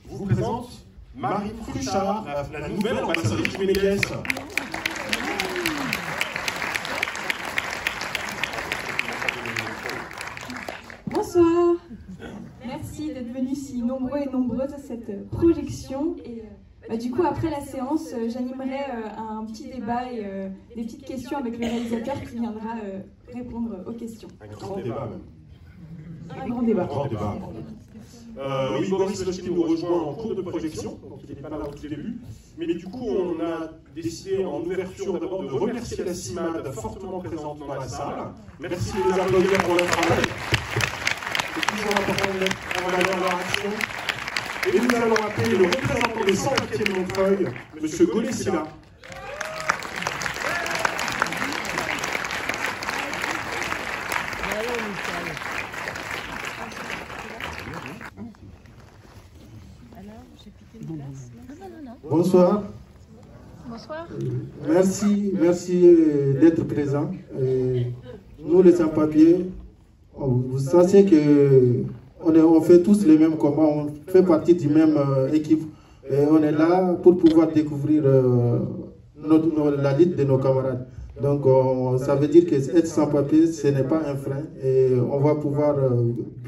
vous présente Marie Fruchard, la nouvelle ambassadrice du Ménéghès. Bonsoir. Merci d'être venus si nombreux et nombreuses à cette projection. Et du coup, après la séance, j'animerai un petit débat et des petites questions avec le réalisateur qui viendra répondre aux questions. Un grand débat même. Un grand débat. Un grand débat. Oui, Boris Lochkin nous rejoint en cours de projection, donc il n'est pas là au tout début. Mais du coup, on a décidé en ouverture d'abord de remercier la CIMAD fortement présente dans la salle. Merci de les applaudir pour leur travail. C'est toujours important de mettre en valeur leur action. Et nous allons appeler le représentant des sans-papiers de Montreuil, M. Golesila. Bonsoir. Bonsoir. Merci d'être présent. Nous, les sans-papiers, vous savez que on fait tous les mêmes combats, on fait partie du même équipe. Et on est là pour pouvoir découvrir la lutte de nos camarades. Donc, ça veut dire que être sans-papier, ce n'est pas un frein. Et on va pouvoir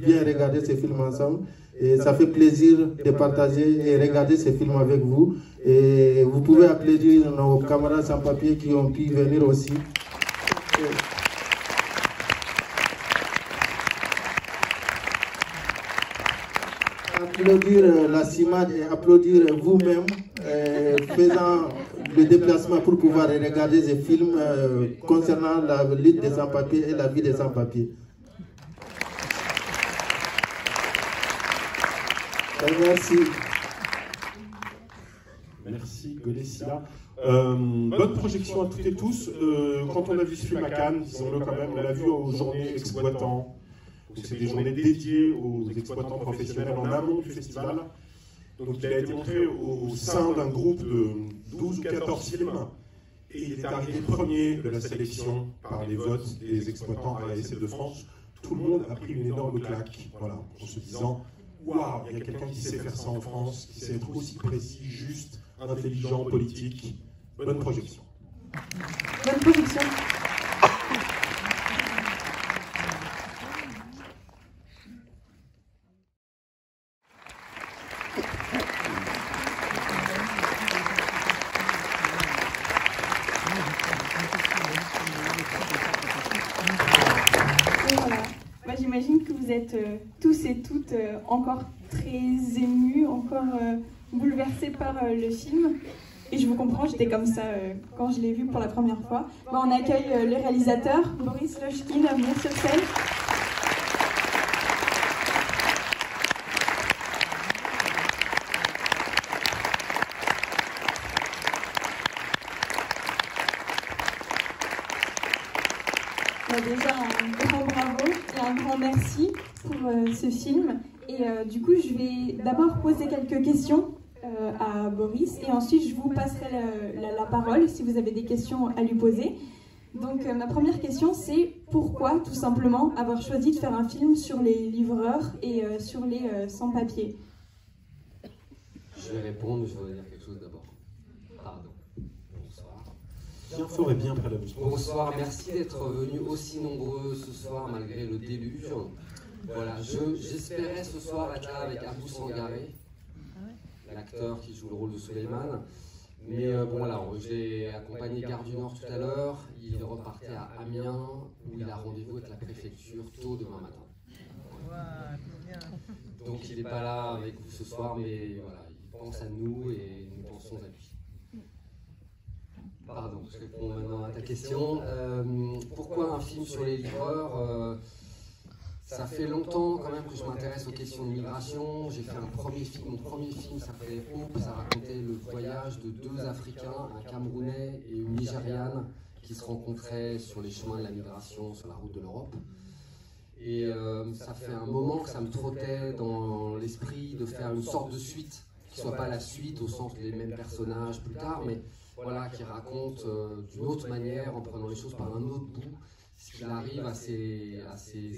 bien regarder ces films ensemble. Et ça fait plaisir de partager et regarder ces films avec vous. Et vous pouvez applaudir nos camarades sans-papiers qui ont pu venir aussi. Applaudir la CIMAD et applaudir vous-même, faisant le déplacement pour pouvoir regarder ces films concernant la lutte des sans-papiers et la vie des sans-papiers. Merci. Merci Golesila. Bonne projection à toutes et tous. Quand on a vu ce film à Cannes, disons-le quand même, on l'a vu aux journées exploitants. C'est des journées dédiées aux exploitants professionnels en amont du festival. Donc il a été montré au sein d'un groupe de 12 ou 14 films. Et il est arrivé premier de la sélection par les votes des exploitants à la SF de France. Tout le monde a pris une énorme claque, voilà, en se disant « Waouh, il y a quelqu'un qui sait faire ça en France, qui sait être aussi précis, juste, intelligent, politique. » Bonne projection. Bonne projection. J'imagine que vous êtes tous et toutes encore très émus, encore bouleversés par le film. Et je vous comprends, j'étais comme ça quand je l'ai vu pour la première fois. On accueille le réalisateur, Boris Lochkin, à venir sur scène. Déjà un grand bravo et un grand merci pour ce film. Et du coup, je vais d'abord poser quelques questions à Boris et ensuite je vous passerai la parole si vous avez des questions à lui poser. Donc ma première question, c'est pourquoi tout simplement avoir choisi de faire un film sur les livreurs et sur les sans-papiers? Je vais répondre, mais je voudrais dire quelque chose d'abord. Pardon. Bonsoir. Bien fort et bien près de la bouche. Bonsoir, merci d'être venus aussi nombreux ce soir malgré le déluge. Voilà, j'espérais ce soir être là avec Abou Sangaré, l'acteur qui joue le rôle de Suleiman. Mais bon, voilà, j'ai accompagné Gare du Nord tout à l'heure. Il repartait à Amiens où il a rendez-vous avec la préfecture tôt demain matin. Donc il n'est pas là avec vous ce soir, mais voilà, il pense à nous et nous pensons à lui. Pardon, je réponds maintenant à ta question. Pourquoi un film sur les livreurs? Ça fait longtemps quand même que je m'intéresse aux questions de migration. J'ai fait mon premier film s'appelait Hope, ça racontait le voyage de deux Africains, un Camerounais et une Nigériane, qui se rencontraient sur les chemins de la migration, sur la route de l'Europe. Et ça fait un moment que ça me trottait dans l'esprit de faire une sorte de suite, qui ne soit pas la suite au sens des mêmes personnages plus tard, mais voilà, qui raconte d'une autre manière, en prenant les choses par un autre bout, ce qu'il arrive à ces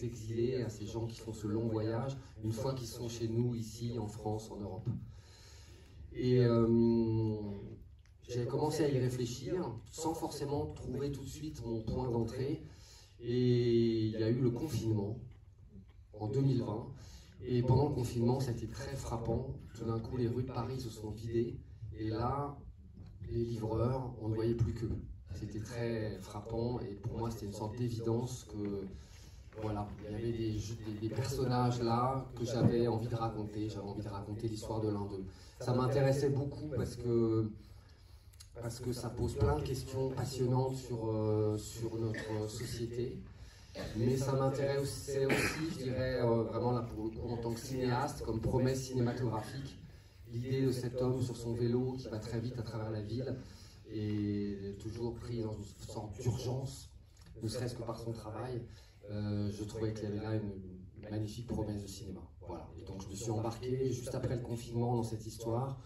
exilés, à ces gens qui font ce long voyage, une fois qu'ils sont chez nous, ici, en France, en Europe. Et j'ai commencé à y réfléchir sans forcément trouver tout de suite mon point d'entrée. Et il y a eu le confinement en 2020. Et pendant le confinement, ça a été très frappant. Tout d'un coup, les rues de Paris se sont vidées. Et là, les livreurs, on ne voyait plus qu'eux. C'était très frappant. Et pour moi, c'était une sorte d'évidence que, voilà, il y avait des personnages là que j'avais envie de raconter. J'avais envie de raconter l'histoire de l'un d'eux. Ça m'intéressait beaucoup parce que ça pose plein de questions passionnantes sur notre société. Mais ça m'intéressait aussi, je dirais, vraiment là pour le coup, en tant que cinéaste, comme promesse cinématographique, l'idée de cet homme sur son vélo qui va très vite à travers la ville et toujours pris dans une sorte d'urgence, ne serait-ce que par son travail. Je trouvais qu'il y avait là une magnifique promesse de cinéma. Voilà. Et donc je me suis embarqué juste après le confinement dans cette histoire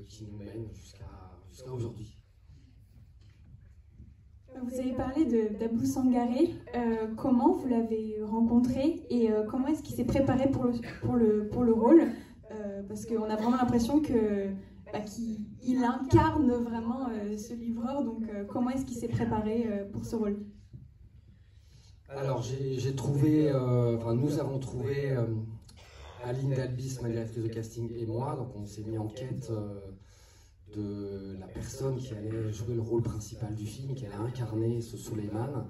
qui nous mène jusqu'à aujourd'hui. Vous avez parlé d'Abou Sangaré. Comment vous l'avez rencontré et comment est-ce qu'il s'est préparé pour le rôle parce qu'on a vraiment l'impression qu'il incarne vraiment ce livreur. Donc comment est-ce qu'il s'est préparé pour ce rôle? Alors j'ai trouvé, nous avons trouvé Aline Dalbis, ma directrice de casting, et moi. Donc on s'est mis en quête de la personne qui allait jouer le rôle principal du film, qui allait incarner ce Souleymane.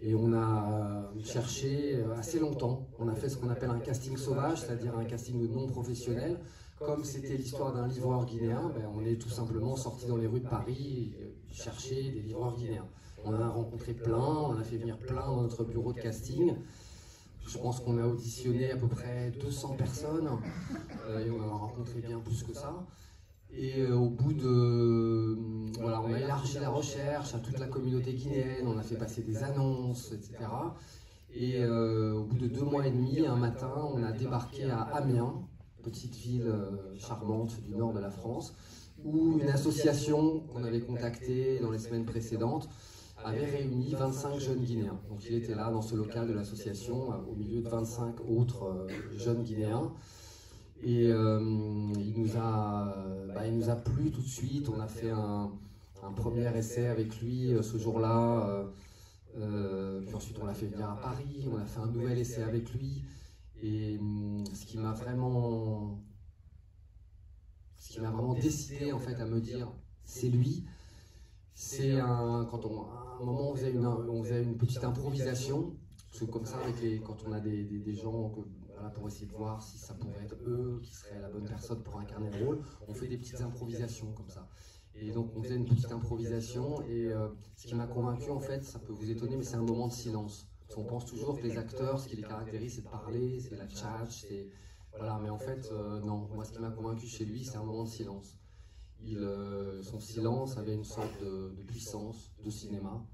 Et on a cherché assez longtemps. On a fait ce qu'on appelle un casting sauvage, c'est-à-dire un casting de non-professionnels. Comme c'était l'histoire d'un livreur guinéen, on est tout simplement sorti dans les rues de Paris et chercher des livreurs guinéens. On en a rencontré plein, on a fait venir plein dans notre bureau de casting. Je pense qu'on a auditionné à peu près 200 personnes et on en a rencontré bien plus que ça. Et au bout de... Voilà, on a élargi la recherche à toute la communauté guinéenne, on a fait passer des annonces, etc. Et au bout de 2 mois et demi, un matin, on a débarqué à Amiens, petite ville charmante du nord de la France, où une association qu'on avait contactée dans les semaines précédentes avait réuni 25 jeunes Guinéens. Donc il était là dans ce local de l'association, au milieu de 25 autres jeunes Guinéens. Et il nous a plu tout de suite. On a fait un premier essai avec lui ce jour-là. Puis ensuite on l'a fait venir à Paris. On a fait un nouvel essai avec lui. Et ce qui m'a vraiment décidé en fait à me dire c'est lui. C'est quand à un moment on faisait une petite improvisation. Parce que comme ça quand on a des gens pour essayer de voir si ça pourrait être eux qui seraient la bonne personne pour incarner le rôle, on fait des petites improvisations comme ça. Et donc on faisait une petite improvisation et ce qui m'a convaincu en fait, ça peut vous étonner, mais c'est un moment de silence. Parce qu'on pense toujours que les acteurs, ce qui les caractérise, c'est de parler, c'est la tchatch, c'est... Voilà, mais en fait, non. Moi, ce qui m'a convaincu chez lui, c'est un moment de silence. Son silence avait une sorte de puissance de cinéma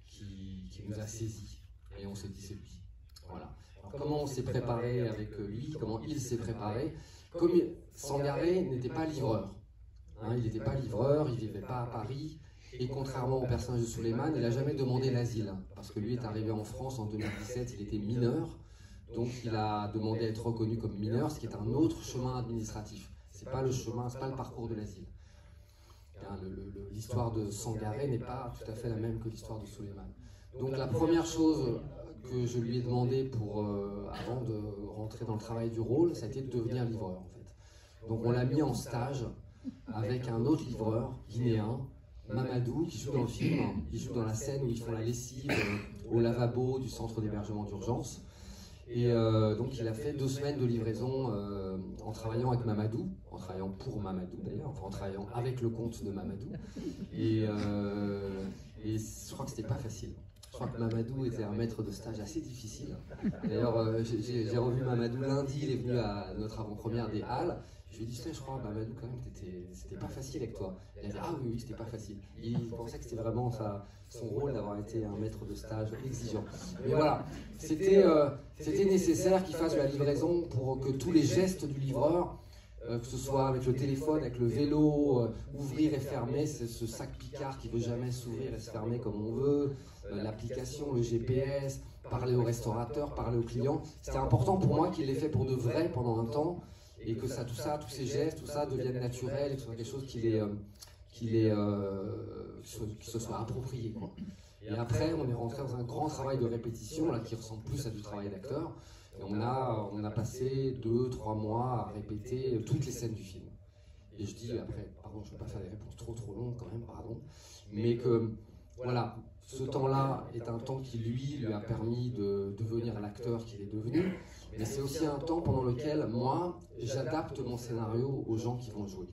qui nous a saisis. Et on s'est dit, c'est lui. Voilà. Alors, comment on s'est préparé avec lui, comment il s'est préparé. Comme Sangaré n'était pas livreur. Hein, il n'était pas livreur, il ne vivait pas à Paris. Et contrairement au personnage de Souleymane, il n'a jamais demandé l'asile. Parce que lui est arrivé en France en 2017, il était mineur. Donc il a demandé à être reconnu comme mineur, ce qui est un autre chemin administratif. Ce n'est pas le chemin, ce n'est pas le parcours de l'asile. L'histoire de Sangaré n'est pas tout à fait la même que l'histoire de Souleymane. Donc la première chose que je lui ai demandé avant de rentrer dans le travail du rôle, ça a été de devenir livreur en fait. Donc on l'a mis en stage avec un autre livreur guinéen, Mamadou, qui joue dans le film. Il joue dans la scène où ils font la lessive au lavabo du centre d'hébergement d'urgence. Et donc il a fait 2 semaines de livraison en travaillant avec Mamadou, en travaillant pour Mamadou d'ailleurs, enfin en travaillant avec le compte de Mamadou. Et je crois que c'était pas facile. Je crois que Mamadou était un maître de stage assez difficile. D'ailleurs, j'ai revu Mamadou lundi, il est venu à notre avant-première des Halles. Je lui ai dit, je crois, Mamadou, quand même, c'était pas facile avec toi. Il a dit, ah oui, c'était pas facile. Il pensait que c'était vraiment son rôle d'avoir été un maître de stage exigeant. Mais voilà, c'était nécessaire qu'il fasse la livraison pour que tous les gestes du livreur, que ce soit avec le téléphone, avec le vélo, ouvrir et fermer, c'est ce sac Picard qui ne veut jamais s'ouvrir et se fermer comme on veut, l'application, le GPS, parler au restaurateur, parler aux clients. C'était important pour moi qu'il l'ait fait pour de vrai pendant un temps. et que ça, tout ça, tous ces gestes, tout ça devienne naturel, et que ce soit quelque chose qui se soit approprié, quoi. Et après, on est rentré dans un grand travail de répétition, là, qui ressemble plus à du travail d'acteur. Et on a passé 2-3 mois à répéter toutes les scènes du film. Et je dis après, pardon, je ne vais pas faire des réponses trop longues quand même, pardon, mais que, voilà, ce temps-là est un temps qui, lui a permis de devenir l'acteur qu'il est devenu, mais c'est aussi un temps pendant lequel, moi, j'adapte mon scénario aux gens qui vont jouer.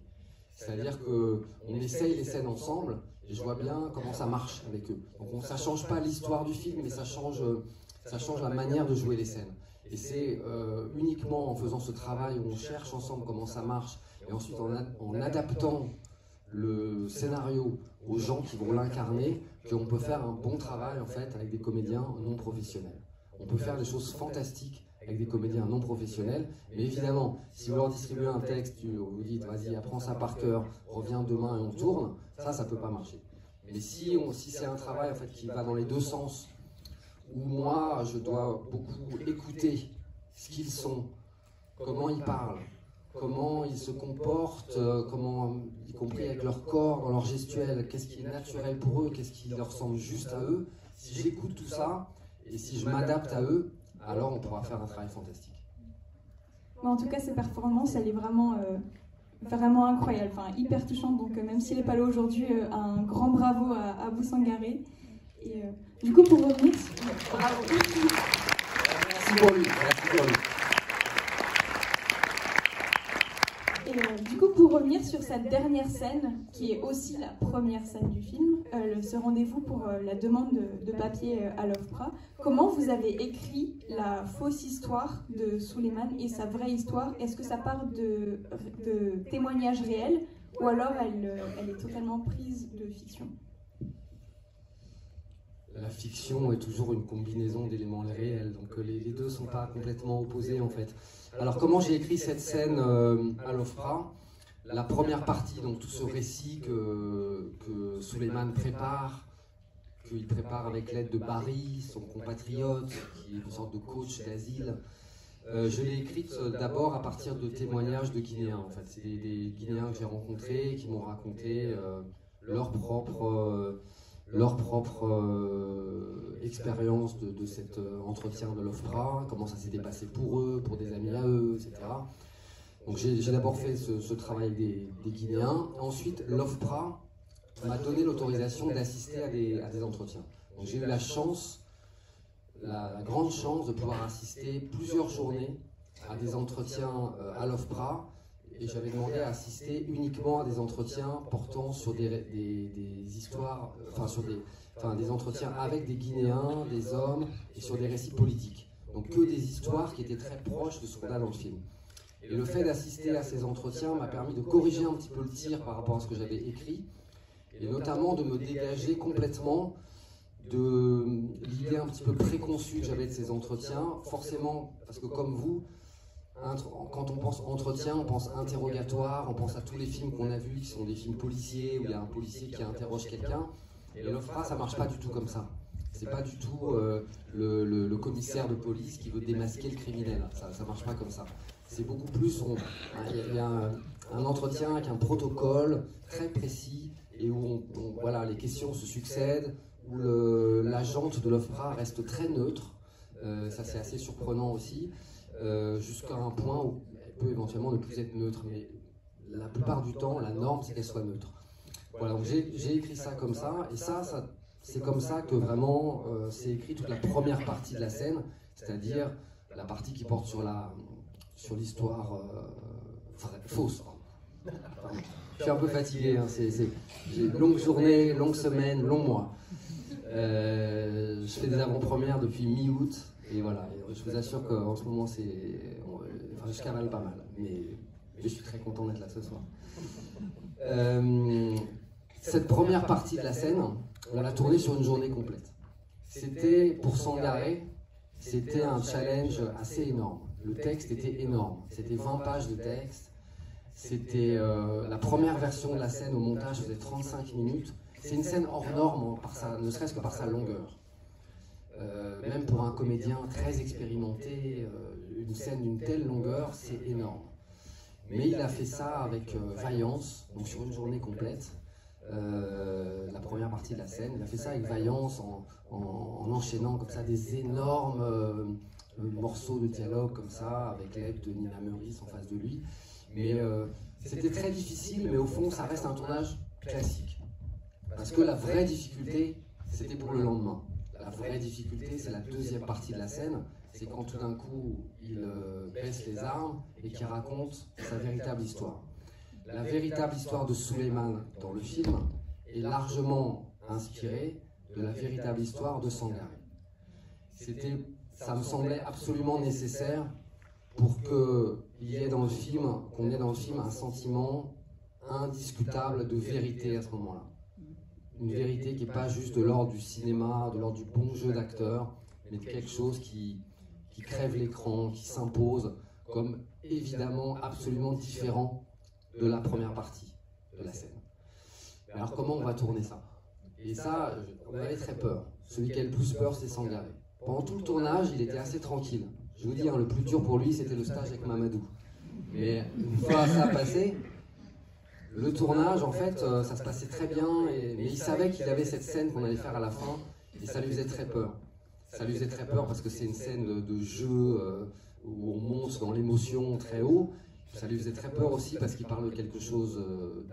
C'est-à-dire qu'on essaye les scènes ensemble, et je vois bien comment ça marche avec eux. Donc ça ne change pas l'histoire du film, mais ça change la manière de jouer les scènes. Et c'est uniquement en faisant ce travail où on cherche ensemble comment ça marche, et ensuite en adaptant le scénario aux gens qui vont l'incarner, qu'on peut faire un bon travail en fait avec des comédiens non professionnels. On peut faire des choses fantastiques avec des comédiens non professionnels, mais évidemment, si vous leur distribuez un texte, vous dites vas-y, apprends ça par cœur, reviens demain et on tourne, ça peut pas marcher. Mais si c'est un travail en fait qui va dans les deux sens, où moi je dois beaucoup écouter ce qu'ils sont, comment ils parlent, comment ils se comportent, y compris avec leur corps, dans leur gestuelle, qu'est-ce qui est naturel pour eux, qu'est-ce qui leur semble juste à eux. Si j'écoute tout ça, et si je m'adapte à eux, alors on pourra faire un travail fantastique. En tout cas, ces performances, elle est vraiment, vraiment incroyable, enfin, hyper touchante. Donc même s'il n'est pas là aujourd'hui, un grand bravo à Abou Sangaré. Et du coup, pour revenir... Bravo. Merci pour lui. Merci pour lui. Et du coup, pour revenir sur cette dernière scène, qui est aussi la première scène du film, ce rendez-vous pour la demande de papier à l'OFPRA, comment vous avez écrit la fausse histoire de Souleymane et sa vraie histoire? Est-ce que ça part de témoignages réels ou alors elle est totalement prise de fiction? La fiction est toujours une combinaison d'éléments réels, donc les deux ne sont pas complètement opposés en fait. Alors comment j'ai écrit cette scène à l'OFPRA? La première partie, donc tout ce récit que Souleymane prépare, qu'il prépare avec l'aide de Barry, son compatriote, qui est une sorte de coach d'asile, je l'ai écrite d'abord à partir de témoignages de Guinéens. En fait, c'est des Guinéens que j'ai rencontrés qui m'ont raconté leur propre expérience de cet entretien de l'OFPRA, comment ça s'était passé pour eux, pour des amis à eux, etc. Donc j'ai d'abord fait ce travail avec des Guinéens. Ensuite, l'OFPRA m'a donné l'autorisation d'assister à des entretiens. Donc j'ai eu la chance, la grande chance de pouvoir assister plusieurs journées à des entretiens à l'OFPRA. Et j'avais demandé à assister uniquement à des entretiens portant sur des histoires, des entretiens avec des Guinéens, des hommes, et sur des récits politiques. Donc que des histoires qui étaient très proches de ce qu'on a dans le film. Et le fait d'assister à ces entretiens m'a permis de corriger un petit peu le tir par rapport à ce que j'avais écrit, et notamment de me dégager complètement de l'idée un petit peu préconçue que j'avais de ces entretiens, forcément, parce que comme vous, quand on pense entretien, on pense interrogatoire, on pense à tous les films qu'on a vus qui sont des films policiers où il y a un policier qui interroge quelqu'un. Et l'OFPRA, ça marche pas du tout comme ça. C'est pas du tout le commissaire de police qui veut démasquer le criminel. Ça marche pas comme ça. C'est beaucoup plus, il y a un entretien avec un protocole très précis et où voilà, les questions se succèdent, où l'agente de l'OFPRA reste très neutre. Ça c'est assez surprenant aussi. Jusqu'à un point où elle peut éventuellement ne plus être neutre, mais la plupart du temps, la norme, c'est qu'elle soit neutre. Voilà, donc j'ai écrit ça comme ça, et ça c'est comme ça que vraiment c'est écrit toute la première partie de la scène, c'est-à-dire la partie qui porte sur l'histoire fausse. Je suis un peu fatigué, hein, j'ai une longue journée, longue semaine, long mois. Je fais des avant-premières depuis mi-août. Et voilà, je vous assure qu'en ce moment, je cavale pas mal, mais je suis très content d'être là ce soir. Cette première partie de la scène, on l'a tournée sur une journée complète. C'était, pour Sangaré, c'était un challenge assez énorme. Le texte était énorme, c'était 20 pages de texte. C'était la première version de la scène au montage, faisait 35 minutes. C'est une scène hors norme, ne serait-ce que par sa longueur. Même pour un comédien très expérimenté, une scène d'une telle longueur, c'est énorme. Mais il a fait ça avec vaillance, donc sur une journée complète. La première partie de la scène, il a fait ça avec vaillance en enchaînant comme ça des énormes morceaux de dialogue comme ça, avec l'aide de Nina Meurice en face de lui. Mais c'était très difficile, mais au fond ça reste un tournage classique. Parce que la vraie difficulté, c'était pour le lendemain. La vraie difficulté, c'est la deuxième partie de la scène, c'est quand tout d'un coup il baisse les armes et qu'il raconte sa véritable histoire. La véritable histoire de Souleymane dans le film est largement inspirée de la véritable histoire de Sangaré. Ça me semblait absolument nécessaire pour qu'on ait dans le film un sentiment indiscutable de vérité à ce moment-là. Une vérité qui n'est pas juste de l'ordre du cinéma, de l'ordre du bon jeu d'acteur, mais de quelque chose qui crève l'écran, qui s'impose comme évidemment absolument différent de la première partie de la scène. Alors comment on va tourner ça? Et ça, on avait très peur. Celui qui a le plus peur, c'est Sangaré. Pendant tout le tournage, il était assez tranquille. Je vous dis, le plus dur pour lui, c'était le stage avec Mamadou. Mais une fois ça passé, le tournage, en fait, ça se passait très bien. Mais il savait qu'il avait cette scène qu'on allait faire à la fin, et ça lui faisait très peur. Ça lui faisait très peur parce que c'est une scène de jeu où on monte dans l'émotion très haut. Ça lui faisait très peur aussi parce qu'il parle de quelque chose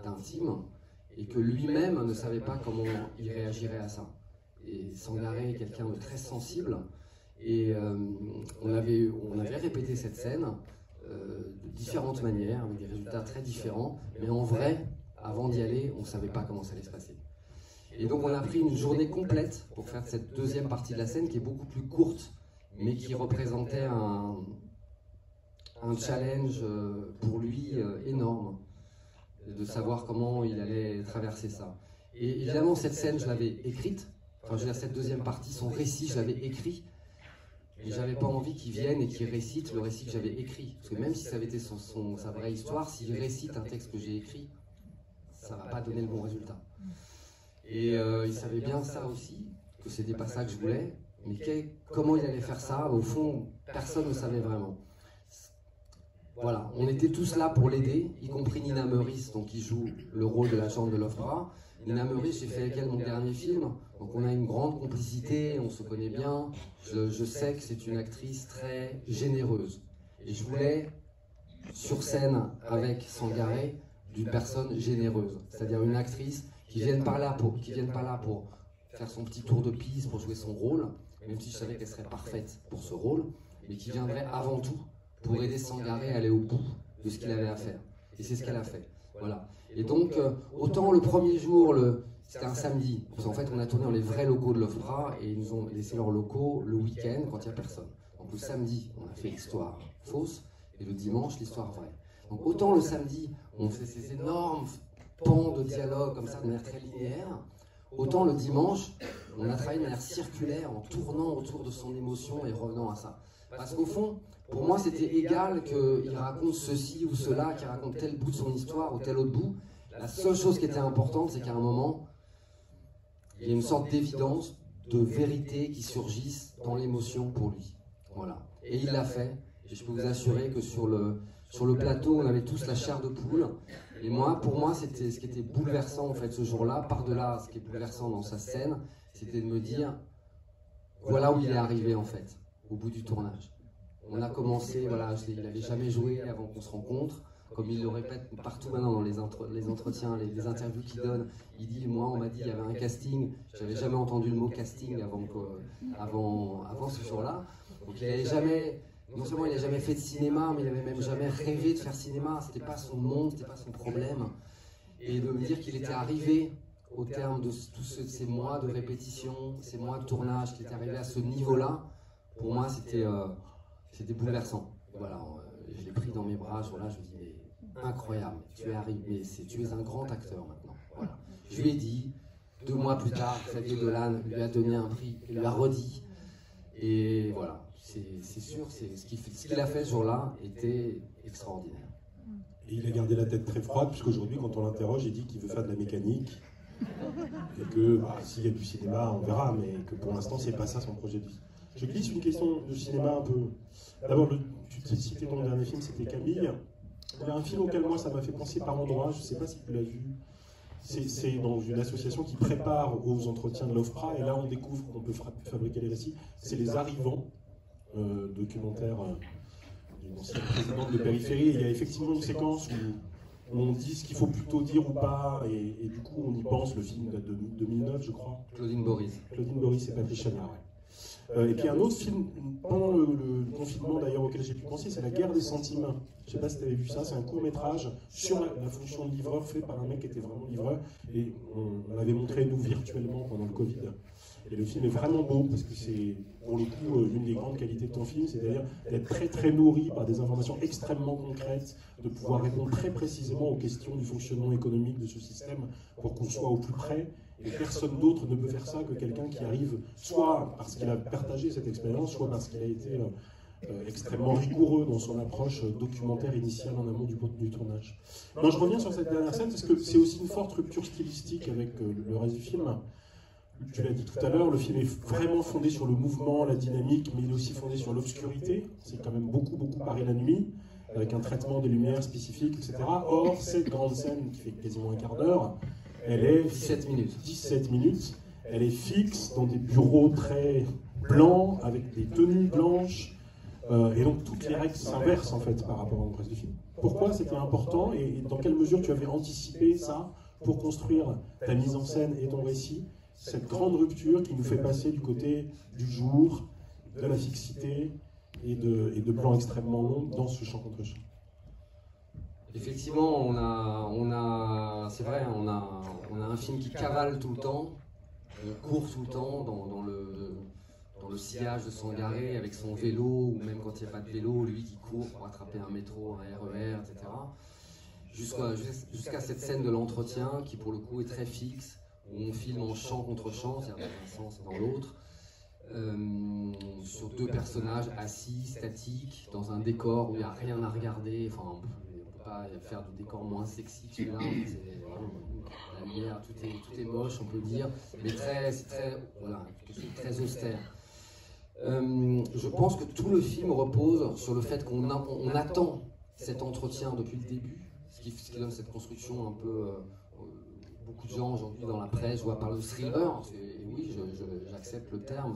d'intime et que lui-même ne savait pas comment il réagirait à ça. Et Sangaré est quelqu'un de très sensible et on avait répété cette scène de différentes manières, avec des résultats très différents, mais en vrai, avant d'y aller, on ne savait pas comment ça allait se passer. Et donc on a pris une journée complète pour faire cette deuxième partie de la scène qui est beaucoup plus courte, mais qui représentait un challenge pour lui énorme, de savoir comment il allait traverser ça. Et évidemment, cette scène, je l'avais écrite, enfin, je veux dire, cette deuxième partie, son récit, je l'avais écrit, et j'avais pas envie qu'il vienne et qu'il récite le récit que j'avais écrit. Parce que même si ça avait été sa vraie histoire, s'il récite un texte que j'ai écrit, ça va pas donner le bon résultat. Et il savait bien ça aussi, que c'était pas ça que je voulais, mais comment il allait faire ça, au fond, personne ne savait vraiment. Voilà, on était tous là pour l'aider, y compris Nina Meurice, donc qui joue le rôle de l'agente de l'OFPRA. Nina Meurice, j'ai fait avec elle mon dernier film, donc on a une grande complicité, on se connaît bien. Je sais que c'est une actrice très généreuse. Et je voulais, sur scène avec Sangaré, d'une personne généreuse, c'est-à-dire une actrice qui vienne pas là pour faire son petit tour de piste, pour jouer son rôle, même si je savais qu'elle serait parfaite pour ce rôle, mais qui viendrait avant tout pour aider Sangaré à aller au bout de ce qu'il avait à faire. Et c'est ce qu'elle a fait. Voilà. Et donc, autant le premier jour, c'était un samedi, parce qu'en fait on a tourné dans les vrais locaux de l'OFPRA et ils nous ont laissé leurs locaux le week-end quand il n'y a personne. Donc le samedi, on a fait l'histoire fausse, et le dimanche, l'histoire vraie. Donc autant le samedi, on fait ces énormes pans de dialogue comme ça de manière très linéaire, autant le dimanche, on a travaillé de manière circulaire en tournant autour de son émotion et revenant à ça. Parce qu'au fond, pour moi, c'était égal qu'il raconte ceci ou cela, qu'il raconte tel bout de son histoire ou tel autre bout. La seule chose qui était importante, c'est qu'à un moment, il y a une sorte d'évidence, de vérité qui surgisse dans l'émotion pour lui. Voilà. Et il l'a fait. Et je peux vous assurer que sur le plateau, on avait tous la chair de poule. Et moi, pour moi, c'était ce qui était bouleversant en fait ce jour-là. Par-delà, ce qui est bouleversant dans sa scène, c'était de me dire, voilà où il est arrivé en fait, au bout du tournage. On a commencé, voilà, il n'avait jamais joué avant qu'on se rencontre. Comme il le répète partout maintenant dans les entretiens, les interviews qu'il donne, il dit, moi on m'a dit il y avait un casting, j'avais jamais entendu le mot casting avant ce jour-là. Donc il n'avait jamais, non seulement il n'a jamais fait de cinéma, mais il n'avait même jamais rêvé de faire cinéma, c'était pas son monde, c'était pas son problème. Et de me dire qu'il était arrivé au terme de tous ces mois de répétition, ces mois de tournage, qu'il était arrivé à ce niveau-là, pour moi c'était bouleversant. Voilà, je l'ai pris dans mes bras, là je me dis, mais incroyable, tu es arrivé, tu es un grand acteur maintenant. Voilà. Je lui ai dit, 2 mois plus tard, Xavier Dolan lui a donné un prix, il lui a redit. Et voilà, c'est sûr, ce qu'il a fait ce jour-là était extraordinaire. Et il a gardé la tête très froide, puisqu'aujourd'hui, quand on l'interroge, il dit qu'il veut faire de la mécanique. Et que s'il y a du cinéma, on verra, mais que pour l'instant, c'est pas ça son projet de vie. Je glisse une question de cinéma un peu. D'abord, tu t'es cité ton dernier film, c'était Camille. Il y a un film auquel moi ça m'a fait penser par endroits, je ne sais pas si tu l'as vu. C'est dans une association qui prépare aux entretiens de l'OFPRA, et là on découvre qu'on peut fabriquer les récits. C'est Les Arrivants, documentaire d'une ancienne présidente de Périphérie. Il y a effectivement une séquence où on dit ce qu'il faut plutôt dire ou pas, et du coup on y pense. Le film date de 2009, je crois. Claudine Boris. Claudine Boris et Patrice Chagrin, ouais. Et puis un autre film, pendant le confinement d'ailleurs, auquel j'ai pu penser, c'est La Guerre des centimes. Je ne sais pas si tu avais vu ça, c'est un court-métrage sur la fonction de livreur fait par un mec qui était vraiment livreur. Et on l'avait montré, nous, virtuellement pendant le Covid. Et le film est vraiment beau, parce que c'est, pour le coup, l'une des grandes qualités de ton film, c'est-à-dire d'être très très nourri par des informations extrêmement concrètes, de pouvoir répondre très précisément aux questions du fonctionnement économique de ce système pour qu'on soit au plus près. Et personne d'autre ne peut faire ça que quelqu'un qui arrive, soit parce qu'il a partagé cette expérience, soit parce qu'il a été extrêmement rigoureux dans son approche documentaire initiale en amont du tournage. Non, je reviens sur cette dernière scène parce que c'est aussi une forte rupture stylistique avec le reste du film. Tu l'as dit tout à l'heure, le film est vraiment fondé sur le mouvement, la dynamique, mais il est aussi fondé sur l'obscurité. C'est quand même beaucoup Paris la nuit, avec un traitement des lumières spécifiques, etc. Or, cette grande scène qui fait quasiment un quart d'heure, elle est 17 minutes. Elle est fixe dans des bureaux très blancs, avec des tenues blanches, et donc toutes les règles s'inversent en fait par rapport au reste du film. Pourquoi c'était important et dans quelle mesure tu avais anticipé ça pour construire ta mise en scène et ton récit, cette grande rupture qui nous fait passer du côté du jour, de la fixité et de plans extrêmement longs dans ce champ contre champ? Effectivement, c'est vrai, on a un film qui cavale tout le temps, on court tout le temps dans le sillage de Sangaré avec son vélo, ou même quand il n'y a pas de vélo, lui qui court pour attraper un métro, un RER, etc. Jusqu'à cette scène de l'entretien qui pour le coup est très fixe, où on filme en champ contre champ, c'est-à-dire dans un sens et dans l'autre, sur deux personnages assis, statiques, dans un décor où il n'y a rien à regarder. Enfin, on peut pas faire du décor moins sexy que celui-là. La lumière, tout est moche, on peut dire, mais c'est quelque chose de très austère. Je pense que tout le film repose sur le fait qu'on attend cet entretien depuis le début, ce qui donne cette construction un peu... beaucoup de gens aujourd'hui dans la presse voient par le thriller, et oui, j'accepte le terme,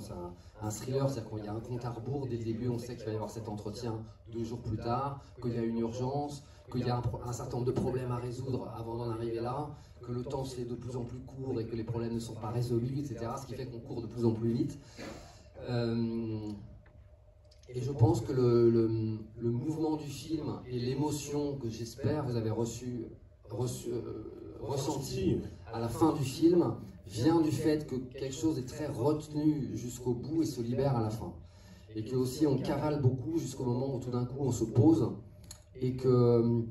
un thriller, c'est-à-dire qu'il y a un compte à rebours, dès le début on sait qu'il va y avoir cet entretien 2 jours plus tard, qu'il y a une urgence, qu'il y a un certain nombre de problèmes à résoudre avant d'en arriver là, que le temps se fait de plus en plus court et que les problèmes ne sont pas résolus, etc. Ce qui fait qu'on court de plus en plus vite. Et je pense que le mouvement du film et l'émotion que j'espère vous avez ressenti à la fin du film vient du fait que quelque chose est très retenu jusqu'au bout et se libère à la fin. Et que aussi on cavale beaucoup jusqu'au moment où tout d'un coup on se pose et qu'on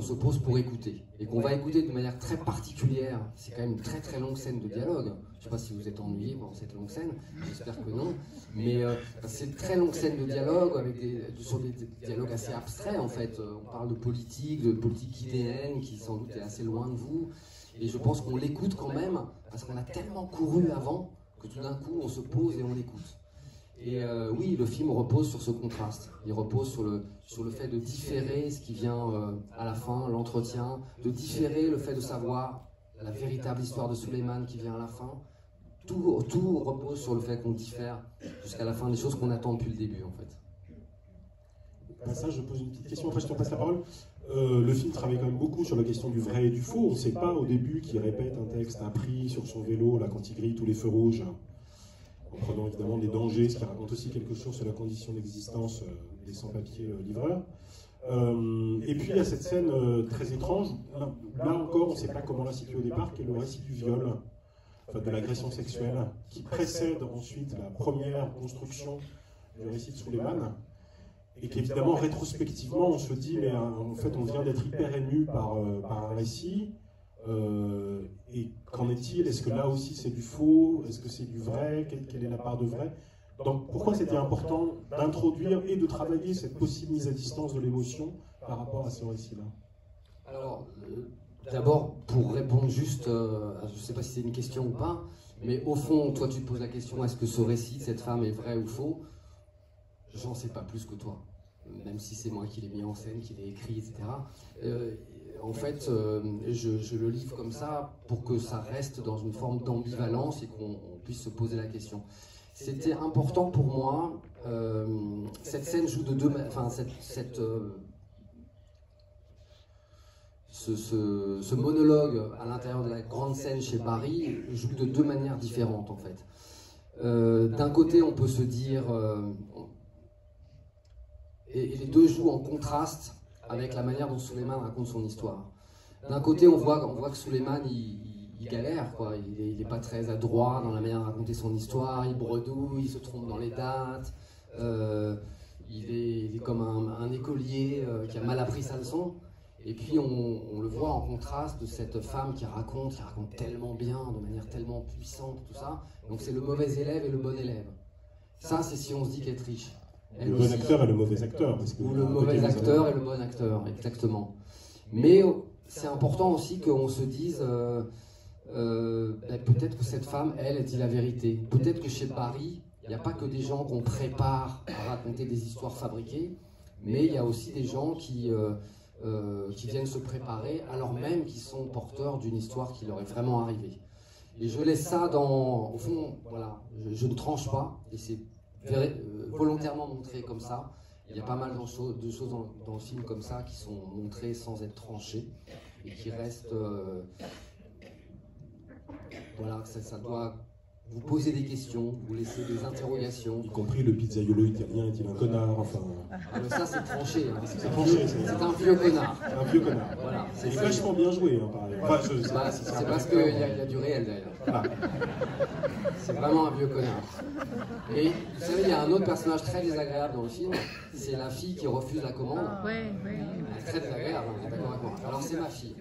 se pose pour écouter. Et qu'on va écouter de manière très particulière. C'est quand même une très très longue scène de dialogue. Je ne sais pas si vous êtes ennuyé pendant cette longue scène, j'espère que non. Mais c'est une très longue scène de dialogue sur des dialogues assez abstraits en fait. On parle de politique idéenne qui sans doute est assez loin de vous. Et je pense qu'on l'écoute quand même parce qu'on a tellement couru avant que tout d'un coup on se pose et on l'écoute. Et oui, le film repose sur ce contraste. Il repose sur le fait de différer ce qui vient à la fin, l'entretien, de différer le fait de savoir la véritable histoire de Souleymane qui vient à la fin. Tout repose sur le fait qu'on diffère jusqu'à la fin des choses qu'on attend depuis le début, en fait. Ça, je pose une petite question, après je te passe la parole. Le film travaille quand même beaucoup sur la question du vrai et du faux. On ne sait pas au début qu'il répète un texte appris sur son vélo, là, quand il grille tous les feux rouges, en prenant évidemment des dangers, ce qui raconte aussi quelque chose sur la condition d'existence des sans-papiers livreurs. Et puis il y a cette scène très étrange, là encore on ne sait pas comment la situer au départ, qui est le récit du viol, enfin de l'agression sexuelle, qui précède ensuite la première construction du récit de Souleymane, et qu'évidemment rétrospectivement on se dit mais en fait on vient d'être hyper ému par un récit. Et qu'en est-il? Est-ce que là aussi c'est du faux? Est-ce que c'est du vrai? Quelle est la part de vrai? Donc pourquoi c'était important d'introduire et de travailler cette possible mise à distance de l'émotion par rapport à ce récit-là? Alors, d'abord, pour répondre juste, je ne sais pas si c'est une question ou pas, mais au fond, toi tu te poses la question, est-ce que ce récit de cette femme est vrai ou faux? J'en sais pas plus que toi. même si c'est moi qui l'ai mis en scène, qui l'ai écrit, etc. En fait, je le livre comme ça pour que ça reste dans une forme d'ambivalence et qu'on puisse se poser la question. C'était important pour moi. Cette scène joue de deux... Enfin, ce monologue à l'intérieur de la grande scène chez Barry joue de deux manières différentes, en fait. D'un côté, on peut se dire... et les deux jouent en contraste avec la manière dont Suleiman raconte son histoire. D'un côté, on voit que Suleiman, il galère, quoi. Il n'est pas très adroit dans la manière de raconter son histoire, il bredouille, il se trompe dans les dates, il est comme un écolier qui a mal appris sa leçon. Et puis on le voit en contraste de cette femme qui raconte tellement bien, de manière tellement puissante, tout ça. Donc c'est le mauvais élève et le bon élève. Ça, c'est si on se dit qu'être riche. Le bon acteur et le mauvais acteur. Ou le mauvais acteur et le bon acteur, exactement. Mais c'est important aussi qu'on se dise, peut-être que cette femme, elle dit la vérité. Peut-être que chez Barry, il n'y a pas que des gens qu'on prépare à raconter des histoires fabriquées, mais il y a aussi des gens qui viennent se préparer alors même qu'ils sont porteurs d'une histoire qui leur est vraiment arrivée. Et je laisse ça au fond, voilà, je ne tranche pas, et c'est volontairement montré comme ça. Il y a pas mal de choses dans le film comme ça qui sont montrées sans être tranchées et qui restent... voilà, ça doit vous poser des questions, vous laisser des interrogations. Y compris le pizzaiolo italien est-il un connard, enfin... Ah, mais ça c'est tranché. Hein. C'est tranché, c'est un vieux connard. Un vieux connard. Voilà, c'est vachement bien joué, hein, par ailleurs. Enfin, c'est parce qu'il y a du réel derrière. Voilà. C'est vraiment un vieux connard. Et vous savez, il y a un autre personnage très désagréable dans le film, c'est la fille qui refuse la commande. Ouais. Elle est très désagréable, on est d'accord avec moi. Alors c'est ma fille.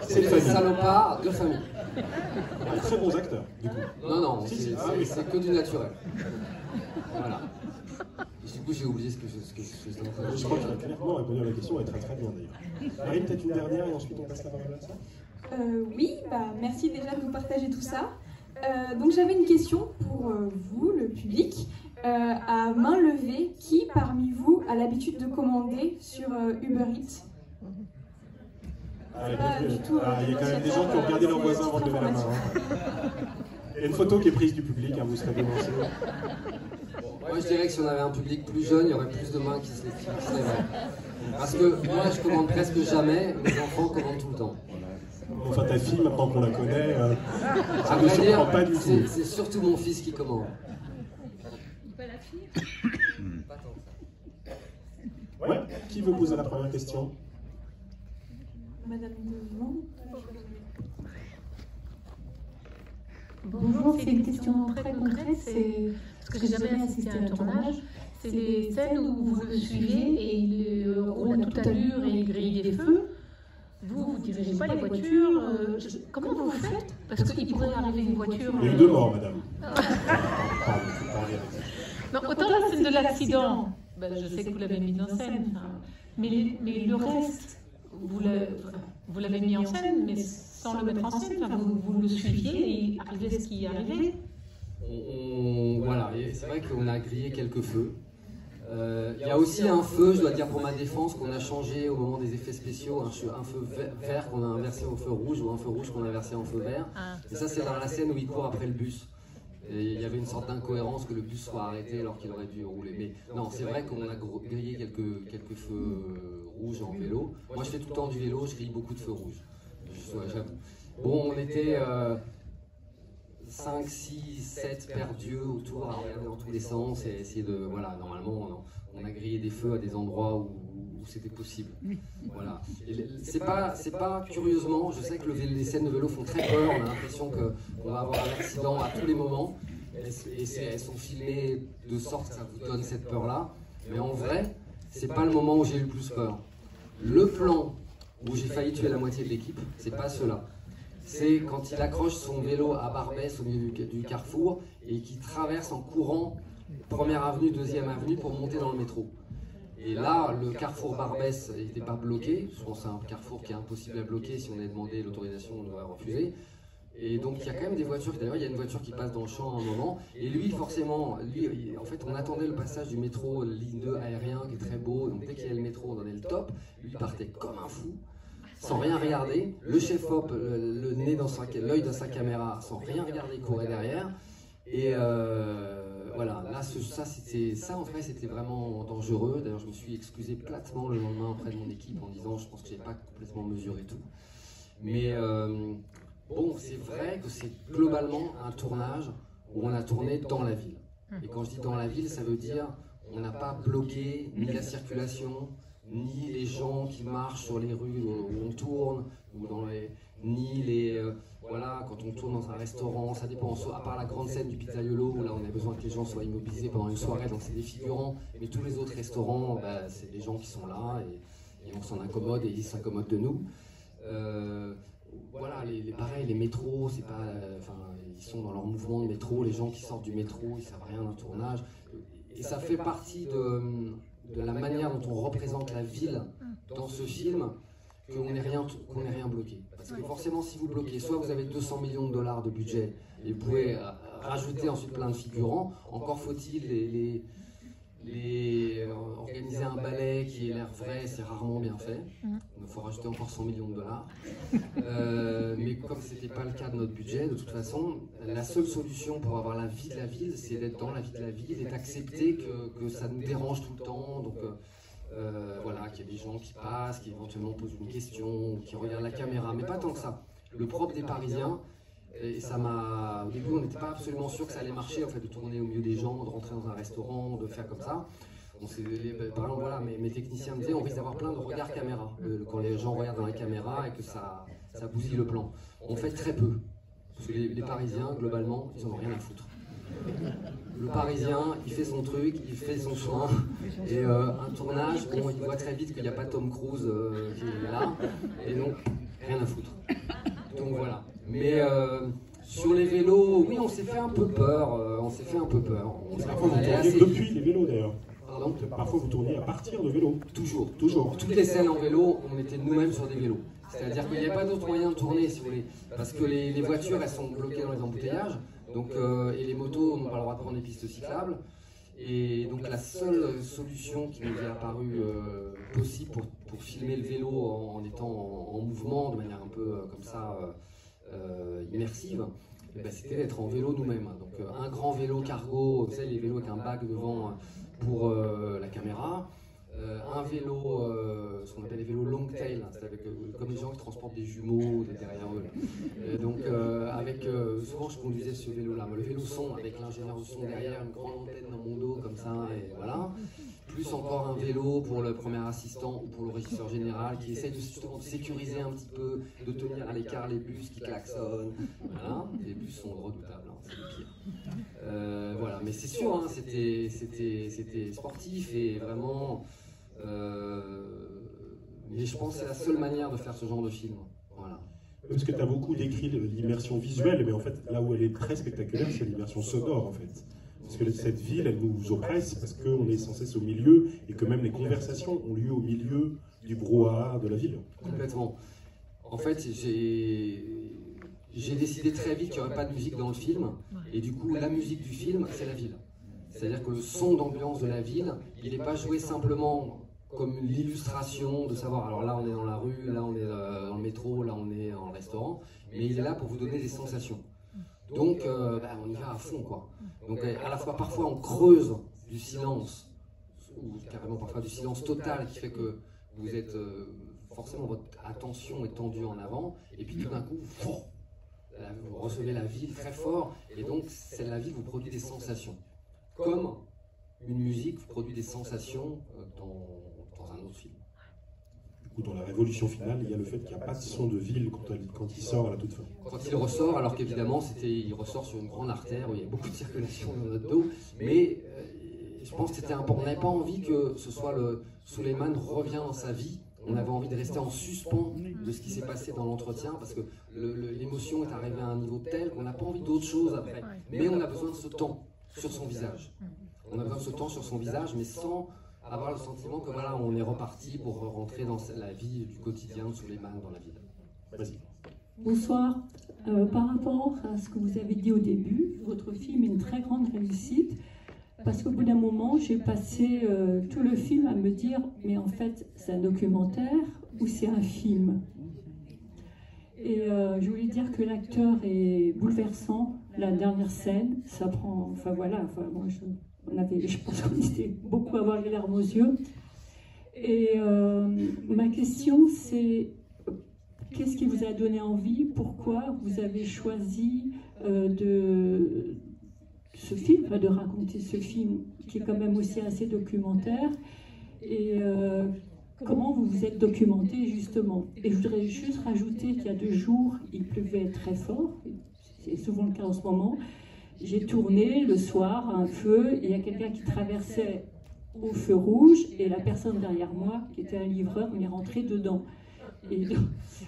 C'est une salopard de famille. Très bons acteurs, du coup. Non, c'est que du naturel. Voilà. Et du coup, j'ai oublié ce que je faisais. Je crois que j'ai clairement répondu à la question, et très très bien d'ailleurs. Marine, peut-être une dernière et ensuite on passe la parole à ça. Oui, merci déjà de nous partager tout ça. Donc j'avais une question pour vous, le public. À main levée, qui parmi vous a l'habitude de commander sur Uber Eats? Il y a quand même des gens qui ont regardé leurs voisins avant de lever la main. Il y a une photo qui est prise du public, hein, vous serez dénoncé. Moi je dirais que si on avait un public plus jeune, il y aurait plus de mains qui se lèveraient. Parce que moi je commande presque jamais, mes enfants commandent tout le temps. Enfin ta fille, maintenant qu'on la connaît, ça à ne vrai dire, surprend pas du tout. C'est surtout mon fils qui commande. Pas la fille. Pas tant que ça. Ouais, qui veut poser la première question? Madame Devant. Bonjour, c'est une question très concrète, c'est parce que j'ai jamais assisté à un tournage. C'est des scènes où vous le suivez et il roule à toute allure et il grille des feux. Vous dirigez pas les voitures. Comment vous faites? Parce qu'il pourrait arriver une voiture. Il y a eu 2 morts, madame. Non, autant la scène de l'accident, je sais que vous l'avez mise en scène, mais le reste, vous l'avez mis en scène, mais sans le mettre en scène, vous le suiviez et arrivait ce qui est arrivé. Voilà, c'est vrai qu'on a grillé quelques feux. Il y a aussi un feu, je dois dire pour ma défense, qu'on a changé au moment des effets spéciaux, un feu vert qu'on a inversé au feu rouge ou un feu rouge qu'on a inversé en feu vert. Et ça c'est dans la scène où il court après le bus. Et il y avait une sorte d'incohérence que le bus soit arrêté alors qu'il aurait dû rouler. Mais non, c'est vrai qu'on a grillé quelques feux rouges en vélo. Moi je fais tout le temps du vélo, je grille beaucoup de feux rouges. J'avoue. Bon, on était 5, 6, 7 perdus autour à regarder dans tous les sens et essayer de... Voilà, normalement on a grillé des feux à des endroits où c'était possible. Voilà. C'est pas curieusement, je sais que les scènes de vélo font très peur, on a l'impression qu'on va avoir un accident à tous les moments et elles sont filmées de sorte que ça vous donne cette peur-là. Mais en vrai, c'est pas le moment où j'ai eu le plus peur. Le plan où j'ai failli tuer la moitié de l'équipe, c'est pas cela. C'est quand il accroche son vélo à Barbès au milieu du carrefour et qu'il traverse en courant première avenue, deuxième avenue pour monter dans le métro. Et là, le carrefour Barbès n'était pas bloqué. Je pense que c'est un carrefour qui est impossible à bloquer. Si on avait demandé l'autorisation, on aurait refusé. Et donc il y a quand même des voitures, d'ailleurs il y a une voiture qui passe dans le champ à un moment, et lui forcément, en fait on attendait le passage du métro, ligne 2 aérien qui est très beau, donc dès qu'il y avait le métro on donnait le top, lui il partait comme un fou, sans rien regarder, le chef-op, l'œil dans sa caméra, sans rien regarder, courait derrière, et voilà, là ça en fait c'était vraiment dangereux, d'ailleurs je me suis excusé platement le lendemain auprès de mon équipe en disant je pense que j'ai pas complètement mesuré tout, mais bon, c'est vrai que c'est globalement un tournage où on a tourné dans la ville. Et quand je dis dans la ville, ça veut dire on n'a pas bloqué ni la circulation, ni les gens qui marchent sur les rues où on tourne, ou ni les... voilà, quand on tourne dans un restaurant, ça dépend, à part la grande scène du Pizzaiolo, où là on a besoin que les gens soient immobilisés pendant une soirée, donc c'est des figurants, mais tous les autres restaurants, bah, c'est des gens qui sont là, et on s'en incommode, et ils s'incommodent de nous. Voilà, pareil, les métros, c'est pas, ils sont dans leur mouvement de métro, les gens qui sortent du métro, ils savent rien d'un tournage. Et ça fait partie de la manière dont on représente la ville dans ce film, qu'on n'ait rien bloqué. Parce que forcément, si vous bloquez, soit vous avez 200 millions de dollars de budget, et vous pouvez rajouter ensuite plein de figurants, encore faut-il organiser un ballet qui ait l'air vrai, c'est rarement bien fait. Il faut rajouter encore 100 millions de dollars. Mais comme ce n'était pas le cas de notre budget, de toute façon, la seule solution pour avoir la vie de la ville, c'est d'être dans la vie de la ville et d'accepter que ça nous dérange tout le temps. Donc voilà, qu'il y a des gens qui passent, qui éventuellement posent une question, qui regardent la caméra, mais pas tant que ça. Le propre des Parisiens, et ça m'a... Au début, on n'était pas absolument sûr que ça allait marcher, en fait, de tourner au milieu des gens, de rentrer dans un restaurant, de faire comme ça. Par exemple, voilà, mes techniciens me disaient, on risque d'avoir plein de regards caméra, quand les gens regardent dans la caméra et que ça bousille le plan. On fait très peu, parce que les Parisiens, globalement, ils n'en ont rien à foutre. Le Parisien, il fait son truc, il fait son soin, et un tournage, bon, il voit très vite qu'il n'y a pas Tom Cruise qui est là, et donc, rien à foutre. Donc voilà. Mais sur les vélos, oui, on s'est fait un peu peur. Parfois, vous tourniez depuis les vélos d'ailleurs. Pardon ? Parfois, vous tourniez à partir de vélos. Toujours. Toujours. Toutes les scènes en vélo, on était nous-mêmes sur des vélos. C'est-à-dire qu'il n'y avait pas d'autre moyen de tourner, si vous voulez. Parce que les voitures, elles sont bloquées dans les embouteillages. Donc, et les motos n'ont pas le droit de prendre des pistes cyclables. Et donc, la seule solution qui nous est apparue possible pour filmer le vélo en étant en mouvement, de manière un peu comme ça... immersive, c'était d'être en vélo nous-mêmes. Donc un grand vélo cargo, vous savez, les vélos avec un bac devant pour la caméra, un vélo, ce qu'on appelle les vélos long tail, comme les gens qui transportent des jumeaux derrière eux. Donc souvent je conduisais ce vélo-là, le vélo son avec l'ingénieur de son derrière, une grande antenne dans mon dos comme ça, et voilà. Plus encore un vélo pour le premier assistant ou pour le régisseur général qui essaie justement de sécuriser un petit peu, de tenir à l'écart les bus qui klaxonnent. Voilà, les bus sont redoutables, hein, c'est le pire. Voilà, mais c'est sûr, hein, c'était sportif et vraiment... mais je pense que c'est la seule manière de faire ce genre de film. Voilà. Parce que tu as beaucoup décrit l'immersion visuelle, mais en fait, là où elle est très spectaculaire, c'est l'immersion sonore, en fait. Parce que cette ville, elle nous oppresse parce qu'on est sans cesse au milieu et que même les conversations ont lieu au milieu du brouhaha de la ville. Complètement. En fait, j'ai décidé très vite qu'il n'y aurait pas de musique dans le film. Et du coup, la musique du film, c'est la ville. C'est-à-dire que le son d'ambiance de la ville, il n'est pas joué simplement comme l'illustration de savoir, alors là on est dans la rue, là on est dans le métro, là on est en restaurant, mais il est là pour vous donner des sensations. Donc on y va à fond, quoi. Donc à la fois parfois on creuse du silence, ou carrément parfois du silence total qui fait que vous êtes forcément votre attention est tendue en avant, et puis tout d'un coup vous recevez la ville très fort, et donc la ville vous produit des sensations. Comme une musique vous produit des sensations dans un autre film. Dans la révolution finale, il y a le fait qu'il n'y a pas de son de ville quand il sort à la toute fin. Quand il ressort, alors qu'évidemment, il ressort sur une grande artère où il y a beaucoup de circulation dans notre dos, mais je pense que c'était important. On n'avait pas envie que ce soit Suleiman revient dans sa vie. On avait envie de rester en suspens de ce qui s'est passé dans l'entretien, parce que l'émotion est arrivée à un niveau tel qu'on n'a pas envie d'autre chose après. Mais on a besoin de ce temps sur son visage. On a besoin de ce temps sur son visage, mais sans avoir le sentiment que voilà, on est reparti pour rentrer dans la vie du quotidien de Suleiman dans la ville. Vas-y. Bonsoir. Par rapport à ce que vous avez dit au début, votre film est une très grande réussite, parce qu'au bout d'un moment, j'ai passé tout le film à me dire, mais en fait, c'est un documentaire ou c'est un film? Et je voulais dire que l'acteur est bouleversant. La dernière scène, ça prend... Enfin voilà, moi je pense qu'on était beaucoup à avoir les larmes aux yeux. Et ma question, c'est qu'est-ce qui vous a donné envie? Pourquoi vous avez choisi de raconter ce film qui est quand même aussi assez documentaire? Et comment vous vous êtes documenté justement? Et je voudrais juste rajouter qu'il y a 2 jours, il pleuvait très fort, c'est souvent le cas en ce moment. J'ai tourné le soir à un feu, et il y a quelqu'un qui traversait au feu rouge, et la personne derrière moi, qui était un livreur, m'est rentrée dedans. Et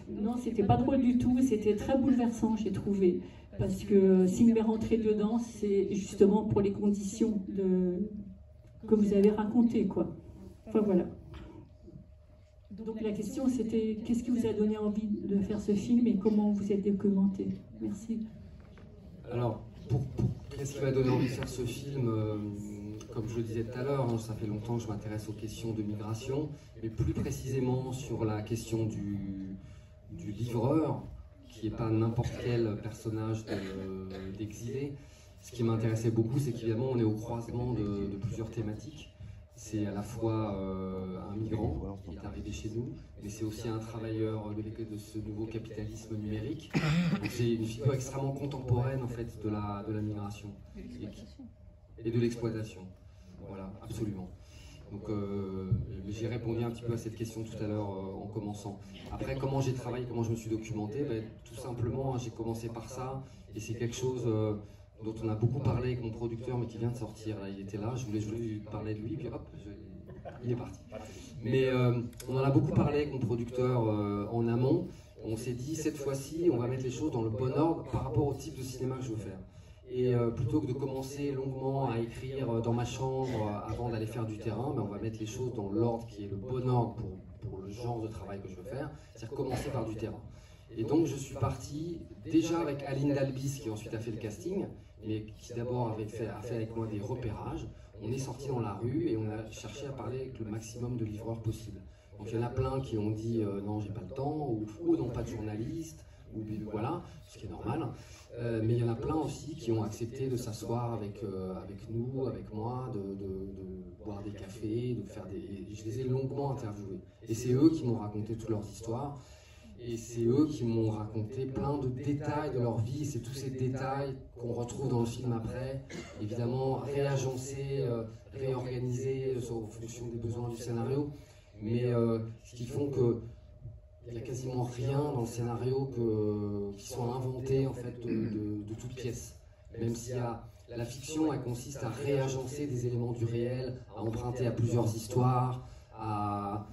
non, c'était pas drôle du tout, c'était très bouleversant, j'ai trouvé. Parce que s'il m'est rentré dedans, c'est justement pour les conditions que vous avez racontées, quoi. Enfin voilà. Donc la question c'était, qu'est-ce qui vous a donné envie de faire ce film et comment vous êtes documenté? Merci. Alors, qu'est-ce qui m'a donné envie de faire ce film? Comme je le disais tout à l'heure, hein, ça fait longtemps que je m'intéresse aux questions de migration, mais plus précisément sur la question du livreur, qui n'est pas n'importe quel personnage d'exilé. Ce qui m'intéressait beaucoup, c'est qu'évidemment, on est au croisement de plusieurs thématiques. C'est à la fois un migrant qui est arrivé chez nous, mais c'est aussi un travailleur de ce nouveau capitalisme numérique. C'est une figure extrêmement contemporaine en fait de la migration et de l'exploitation. Voilà, absolument. Donc j'ai répondu un petit peu à cette question tout à l'heure en commençant. Après, comment j'ai travaillé, comment je me suis documenté, tout simplement, j'ai commencé par ça, et c'est quelque chose dont on a beaucoup parlé avec mon producteur, mais qui vient de sortir. Là, il était là, je voulais lui parler de lui, puis hop, il est parti. Mais on en a beaucoup parlé avec mon producteur en amont. On s'est dit, cette fois-ci, on va mettre les choses dans le bon ordre par rapport au type de cinéma que je veux faire. Et plutôt que de commencer longuement à écrire dans ma chambre avant d'aller faire du terrain, on va mettre les choses dans l'ordre qui est le bon ordre pour le genre de travail que je veux faire, c'est-à-dire commencer par du terrain. Et donc je suis parti déjà avec Aline Dalbis, qui ensuite a fait le casting, mais qui d'abord a fait avec moi des repérages. On est sorti dans la rue et on a cherché à parler avec le maximum de livreurs possible. Donc il y en a plein qui ont dit non, j'ai pas le temps, ou non, pas de journaliste, ou voilà, ce qui est normal. Mais il y en a plein aussi qui ont accepté de s'asseoir avec nous, avec moi, de boire des cafés, de faire des... Je les ai longuement interviewés. Et c'est eux qui m'ont raconté toutes leurs histoires. Et c'est eux qui m'ont raconté plein de détails de leur vie. C'est tous ces détails qu'on retrouve dans le film après. Évidemment, réagencés, réorganisés en fonction des besoins du scénario. Mais ce qui font que il n'y a quasiment rien dans le scénario qui soit inventé en fait de toutes pièces. Même s'il y a la fiction, elle consiste à réagencer des éléments du réel, à emprunter à plusieurs histoires, à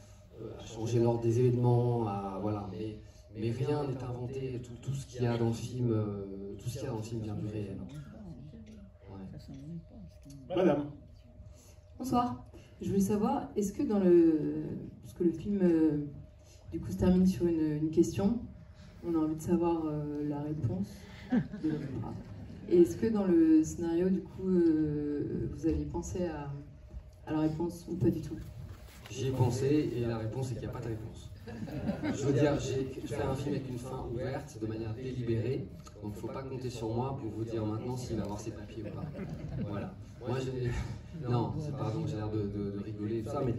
changer l'ordre des événements, voilà. Mais rien n'est inventé. Tout ce qu'il y a dans le film, vient du réel. Ouais. Madame. Bonsoir. Je voulais savoir, est-ce que parce que le film du coup se termine sur une question, on a envie de savoir la réponse de l'opéra. Et est-ce que dans le scénario, du coup, vous aviez pensé à la réponse ou pas du tout? J'y ai pensé et la réponse est qu'il n'y a pas de réponse. Je veux dire, j'ai fait un film avec une fin ouverte de manière délibérée, donc il ne faut pas compter sur moi pour vous dire maintenant s'il va avoir ses papiers ou pas. Voilà. Moi, non, c'est pas donc j'ai l'air de rigoler et tout ça, mais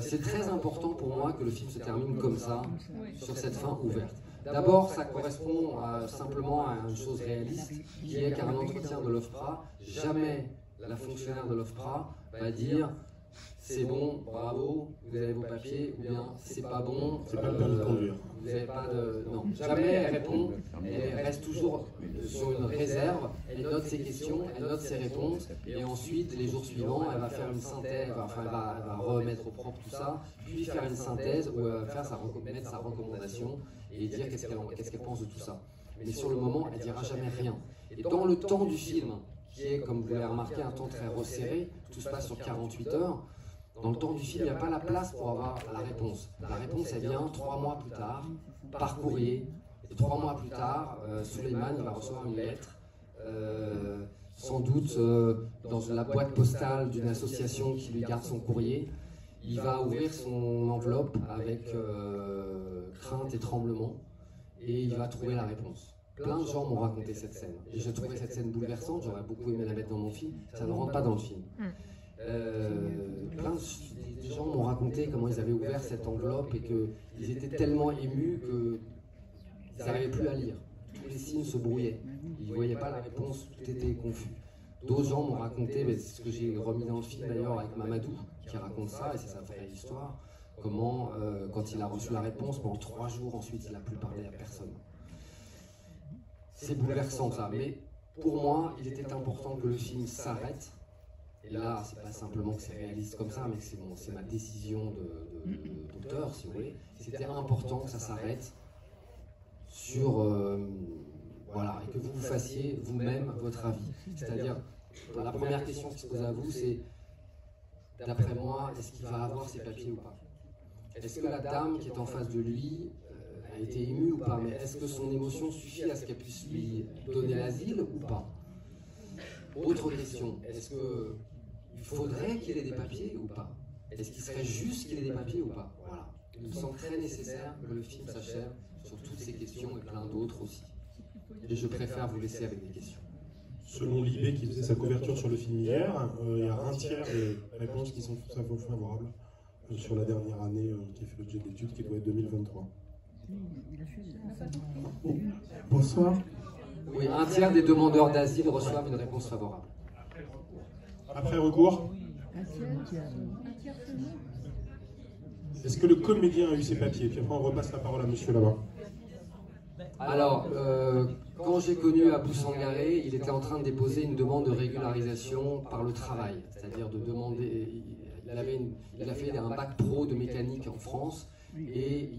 c'est très important pour moi que le film se termine comme ça, sur cette fin ouverte. D'abord, ça correspond simplement à une chose réaliste, qui est qu'à un entretien de l'OFPRA, jamais la fonctionnaire de l'OFPRA va dire c'est bon, bravo, vous avez vos papiers, ou bien c'est pas bon, c'est pas le permis de conduire. Vous n'avez pas de... Non, jamais elle répond, elle reste toujours sur une réserve, elle note ses questions, elle note ses réponses, et ensuite, les jours suivants, elle va faire une synthèse, enfin elle va remettre au propre tout ça, puis faire une synthèse où elle va mettre sa recommandation et dire qu'est-ce qu'elle pense de tout ça. Mais sur le moment, elle ne dira jamais rien. Et dans le temps du film, qui est, comme vous l'avez remarqué, un temps très resserré, tout se passe sur 48 heures, dans le temps du film, il n'y a pas la place pour avoir la réponse. La réponse, elle vient 3 mois plus tard, par courrier, Et 3 mois plus tard, Souleymane va recevoir une lettre, sans doute dans la boîte postale d'une association qui lui garde son courrier. Il va ouvrir son enveloppe avec crainte et tremblement, et il va trouver la réponse. Plein de gens m'ont raconté cette scène, et j'ai trouvé cette scène bouleversante, j'aurais beaucoup aimé la mettre dans mon film, ça ne rentre pas dans le film. Plein de gens m'ont raconté comment ils avaient ouvert cette enveloppe et qu'ils étaient tellement émus qu'ils n'arrivaient plus à lire. Tous les signes se brouillaient, ils ne voyaient pas la réponse, tout était confus. D'autres gens m'ont raconté, c'est ce que j'ai remis dans le film d'ailleurs avec Mamadou, qui raconte ça, et c'est sa vraie histoire, comment quand il a reçu la réponse, pendant 3 jours ensuite il n'a plus parlé à personne. C'est bouleversant ça, mais pour moi il était important que le film s'arrête. Et là, c'est pas simplement que c'est réaliste comme ça, mais que c'est ma décision d'auteur, si vous voulez. C'était important que ça s'arrête sur... voilà, et que vous fassiez vous-même votre avis. C'est-à-dire, la première question qui se pose à vous, c'est, d'après moi, est-ce qu'il va avoir ses papiers ou pas? Est-ce que la dame qui est en face de lui a été émue ou pas? Mais est-ce que son émotion suffit à ce qu'elle puisse lui donner l'asile ou pas? Autre question, est-ce que il faudrait qu'il ait des papiers ou pas? Est-ce qu'il serait juste qu'il ait des papiers ou pas? Voilà. Il me semble très nécessaire que le film s'achève sur toutes ces questions et plein d'autres aussi. Et je préfère vous laisser avec des questions. Selon Libé qui faisait sa couverture sur le film hier, il y a un tiers des réponses qui sont favorables sur la dernière année qui a fait l'objet de l'étude, qui doit être 2023. Bonsoir. Oui, un tiers des demandeurs d'asile reçoivent une réponse favorable. Après recours, est-ce que le comédien a eu ses papiers? Puis après on repasse la parole à monsieur là-bas. Alors, quand j'ai connu Abou Sangaré, il était en train de déposer une demande de régularisation par le travail. C'est-à-dire de demander... Il a fait un bac pro de mécanique en France, et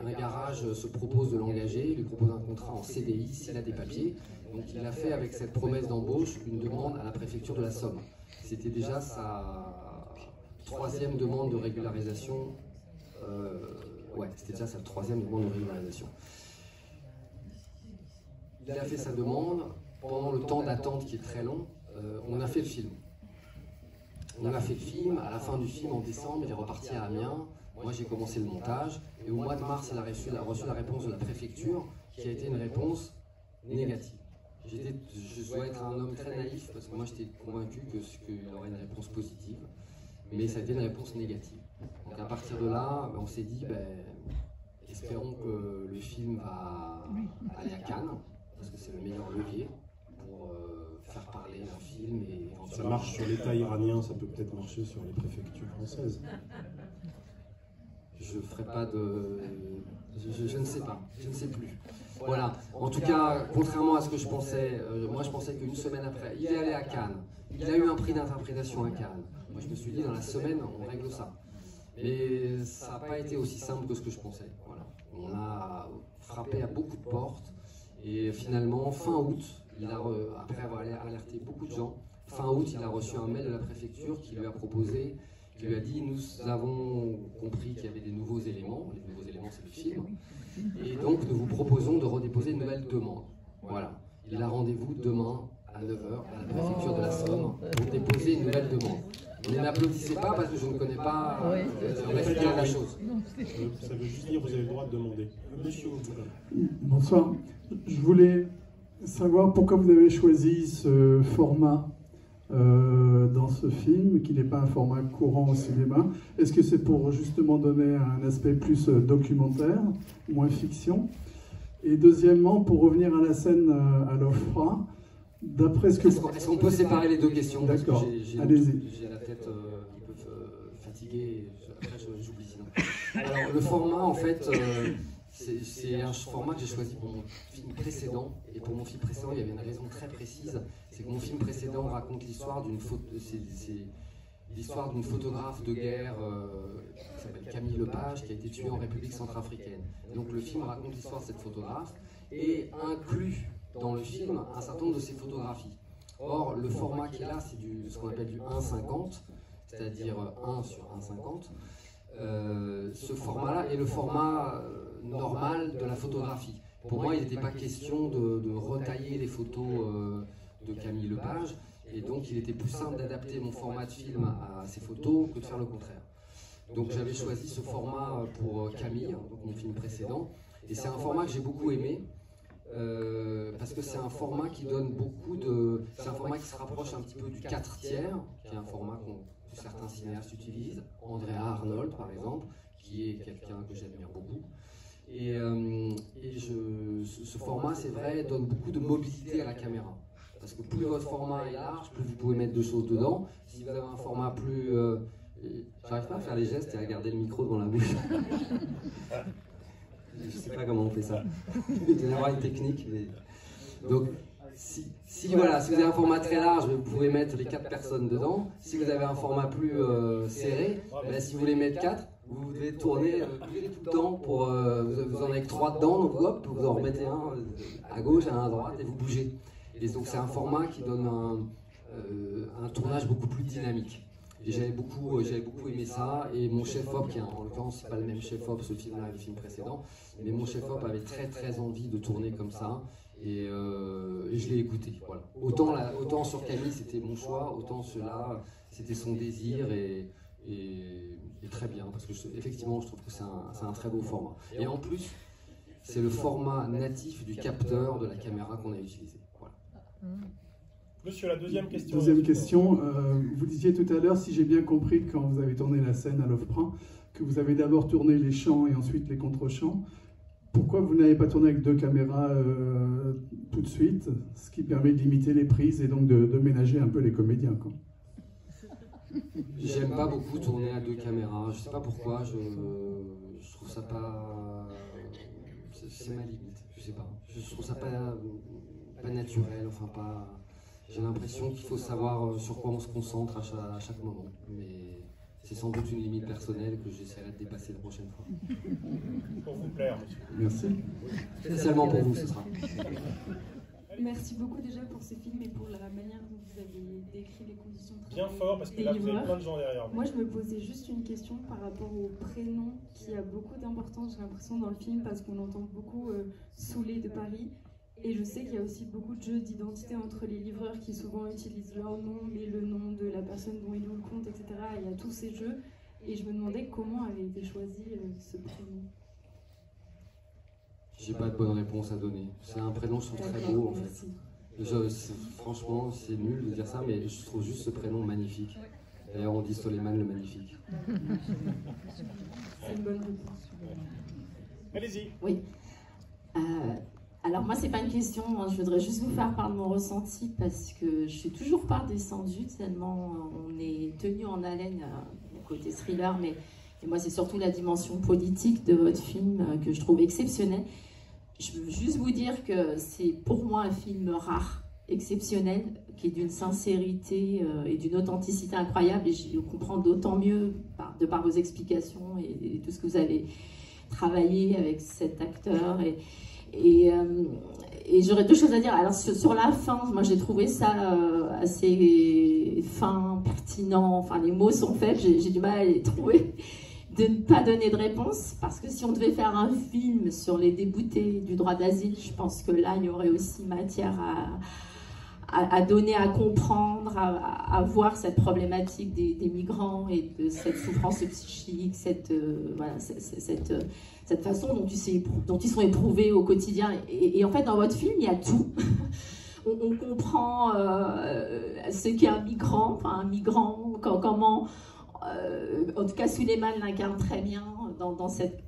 un garage se propose de l'engager, lui propose un contrat en CDI s'il a des papiers. Donc il a fait avec cette promesse d'embauche une demande à la préfecture de la Somme. C'était déjà sa 3e demande de régularisation. C'était déjà sa 3e demande de régularisation. Il a fait sa demande. Pendant le temps d'attente qui est très long, on a fait le film. À la fin du film, en décembre, il est reparti à Amiens. Moi, j'ai commencé le montage. Et au mois de mars, il a reçu la réponse de la préfecture, qui a été une réponse négative. Je dois être un homme très naïf, parce que moi, j'étais convaincu qu'il aurait une réponse positive. Mais ça a été une réponse négative. Donc à partir de là, on s'est dit, espérons que le film va aller à Cannes, parce que c'est le meilleur levier pour faire parler un film. Et ça marche sur l'État iranien, ça peut peut-être marcher sur les préfectures françaises. Je ferai pas de... Je ne sais pas, je ne sais plus. Voilà, en tout cas, contrairement à ce que je pensais, moi je pensais qu'une semaine après, il est allé à Cannes, il a eu un prix d'interprétation à Cannes. Moi je me suis dit, dans la semaine, on règle ça. Mais ça n'a pas été aussi simple que ce que je pensais. Voilà. On a frappé à beaucoup de portes, et finalement, fin août, après avoir alerté beaucoup de gens, fin août, il a reçu un mail de la préfecture qui lui a proposé, qui lui a dit, nous avons compris qu'il y avait des nouveaux éléments, les nouveaux éléments c'est le film, et donc nous vous proposons de redéposer une nouvelle demande. Voilà, il a rendez-vous demain à 9h à la préfecture de la Somme pour déposer une nouvelle demande. Ne m'applaudissez pas parce que je ne connais pas le reste de la chose. Ça veut juste dire que vous avez le droit de demander. Monsieur Bonsoir, je voulais savoir pourquoi vous avez choisi ce format dans ce film, qui n'est pas un format courant au cinéma. Est-ce que c'est pour justement donner un aspect plus documentaire, moins fiction? Et deuxièmement, pour revenir à la scène à l'OFPRA, d'après ce que... Est-ce qu'on peut séparer les deux questions? D'accord, allez-y. J'ai la tête qui peut fatiguer, après j'oublie sinon. Alors le format, en fait, c'est un format que j'ai choisi pour mon film précédent. Et pour mon film précédent, il y avait une raison très précise. C'est que mon film précédent raconte l'histoire d'une photographe de guerre qui s'appelle Camille Lepage, qui a été tuée en République centrafricaine. Et donc le film raconte l'histoire de cette photographe et inclut dans le film un certain nombre de ses photographies. Or, le format qui est là, c'est ce qu'on appelle du 1,50, c'est-à-dire 1 sur 1,50. Ce format-là est le format normal de la photographie. pour moi, il n'était pas question de retailler les photos de Camille Lepage, et donc il était plus simple d'adapter mon format de film à ces photos que de faire le contraire. Donc j'avais choisi ce format pour Camille, donc mon film précédent, et c'est un format que j'ai beaucoup aimé, parce que c'est un format qui donne beaucoup de... C'est un format qui se rapproche un petit peu du 4/3, qui est un format que certains cinéastes utilisent, Andrea Arnold par exemple, qui est quelqu'un que j'admire beaucoup. Et ce format, c'est vrai, donne beaucoup de mobilité à la caméra. Parce que plus votre format est large, plus vous pouvez mettre de choses dedans. Si vous avez un format plus... J'arrive pas à faire les gestes et à garder le micro devant la bouche. Je sais pas comment on fait ça. Il doit y avoir une technique. Mais... Donc, si vous avez un format très large, vous pouvez mettre les 4 personnes dedans. Si vous avez un format plus serré, si vous voulez mettre 4, vous devez tourner tout le temps pour... vous en avez que 3 dedans, donc hop, vous en remettez un à gauche, un à droite et vous bougez. Et donc c'est un format qui donne un tournage beaucoup plus dynamique. Et j'avais beaucoup aimé ça, et mon chef-op, qui en l'occurrence c'est pas le même chef-op, ce film-là et le film précédent, mais mon chef-op avait très envie de tourner comme ça, et je l'ai écouté. Voilà. Autant sur Camille c'était mon choix, autant cela c'était son désir, et très bien, parce que effectivement je trouve que c'est un très beau format. Et en plus, c'est le format natif du capteur de la caméra qu'on a utilisé. Voilà. Monsieur, la deuxième question. Deuxième question, vous disiez tout à l'heure, si j'ai bien compris, quand vous avez tourné la scène à l'Ofprin, que vous avez d'abord tourné les chants et ensuite les contre-chants. Pourquoi vous n'avez pas tourné avec 2 caméras tout de suite, ce qui permet de limiter les prises et donc de ménager un peu les comédiens, quoi. J'aime pas beaucoup tourner à 2 caméras, je sais pas pourquoi, je trouve ça pas... C'est ma limite, je sais pas. Je trouve ça pas naturel, enfin pas... J'ai l'impression qu'il faut savoir sur quoi on se concentre à chaque moment, mais c'est sans doute une limite personnelle que j'essaierai de dépasser la prochaine fois. Pour vous plaire, monsieur. Merci. Spécialement pour vous, ce sera. Merci beaucoup déjà pour ce film et pour la manière dont vous avez décrit les conditions de travail. Bien fort, parce que là vous avez plein de gens derrière vous. Moi je me posais juste une question par rapport au prénom qui a beaucoup d'importance, j'ai l'impression, dans le film, parce qu'on entend beaucoup Soulé de Paris. Et je sais qu'il y a aussi beaucoup de jeux d'identité entre les livreurs qui souvent utilisent leur nom, mais le nom de la personne dont ils louent le compte, etc. Il y a tous ces jeux. Et je me demandais comment avait été choisi ce prénom. J'ai pas de bonne réponse à donner. C'est un prénom, je trouve très beau en fait. Franchement, c'est nul de dire ça, mais je trouve juste ce prénom magnifique. D'ailleurs, on dit Soleiman le magnifique. C'est une bonne réponse. Allez-y. Oui. Alors moi, c'est pas une question, hein, je voudrais juste vous faire part de mon ressenti parce que je suis toujours pas redescendue tellement on est tenu en haleine côté thriller, mais moi c'est surtout la dimension politique de votre film que je trouve exceptionnelle. Je veux juste vous dire que c'est pour moi un film rare, exceptionnel, qui est d'une sincérité et d'une authenticité incroyable, et je comprends d'autant mieux de par vos explications et tout ce que vous avez travaillé avec cet acteur. Et j'aurais 2 choses à dire. Alors sur la fin, moi j'ai trouvé ça assez fin, pertinent, enfin les mots sont faits, j'ai du mal à les trouver, de ne pas donner de réponse, parce que si on devait faire un film sur les déboutés du droit d'asile, je pense que là il y aurait aussi matière à donner, à comprendre, à voir cette problématique des migrants et de cette souffrance psychique, cette façon dont ils sont éprouvés au quotidien. Et en fait, dans votre film, il y a tout. On comprend ce qu'est un migrant, comment, en tout cas, Souleyman l'incarne très bien dans cette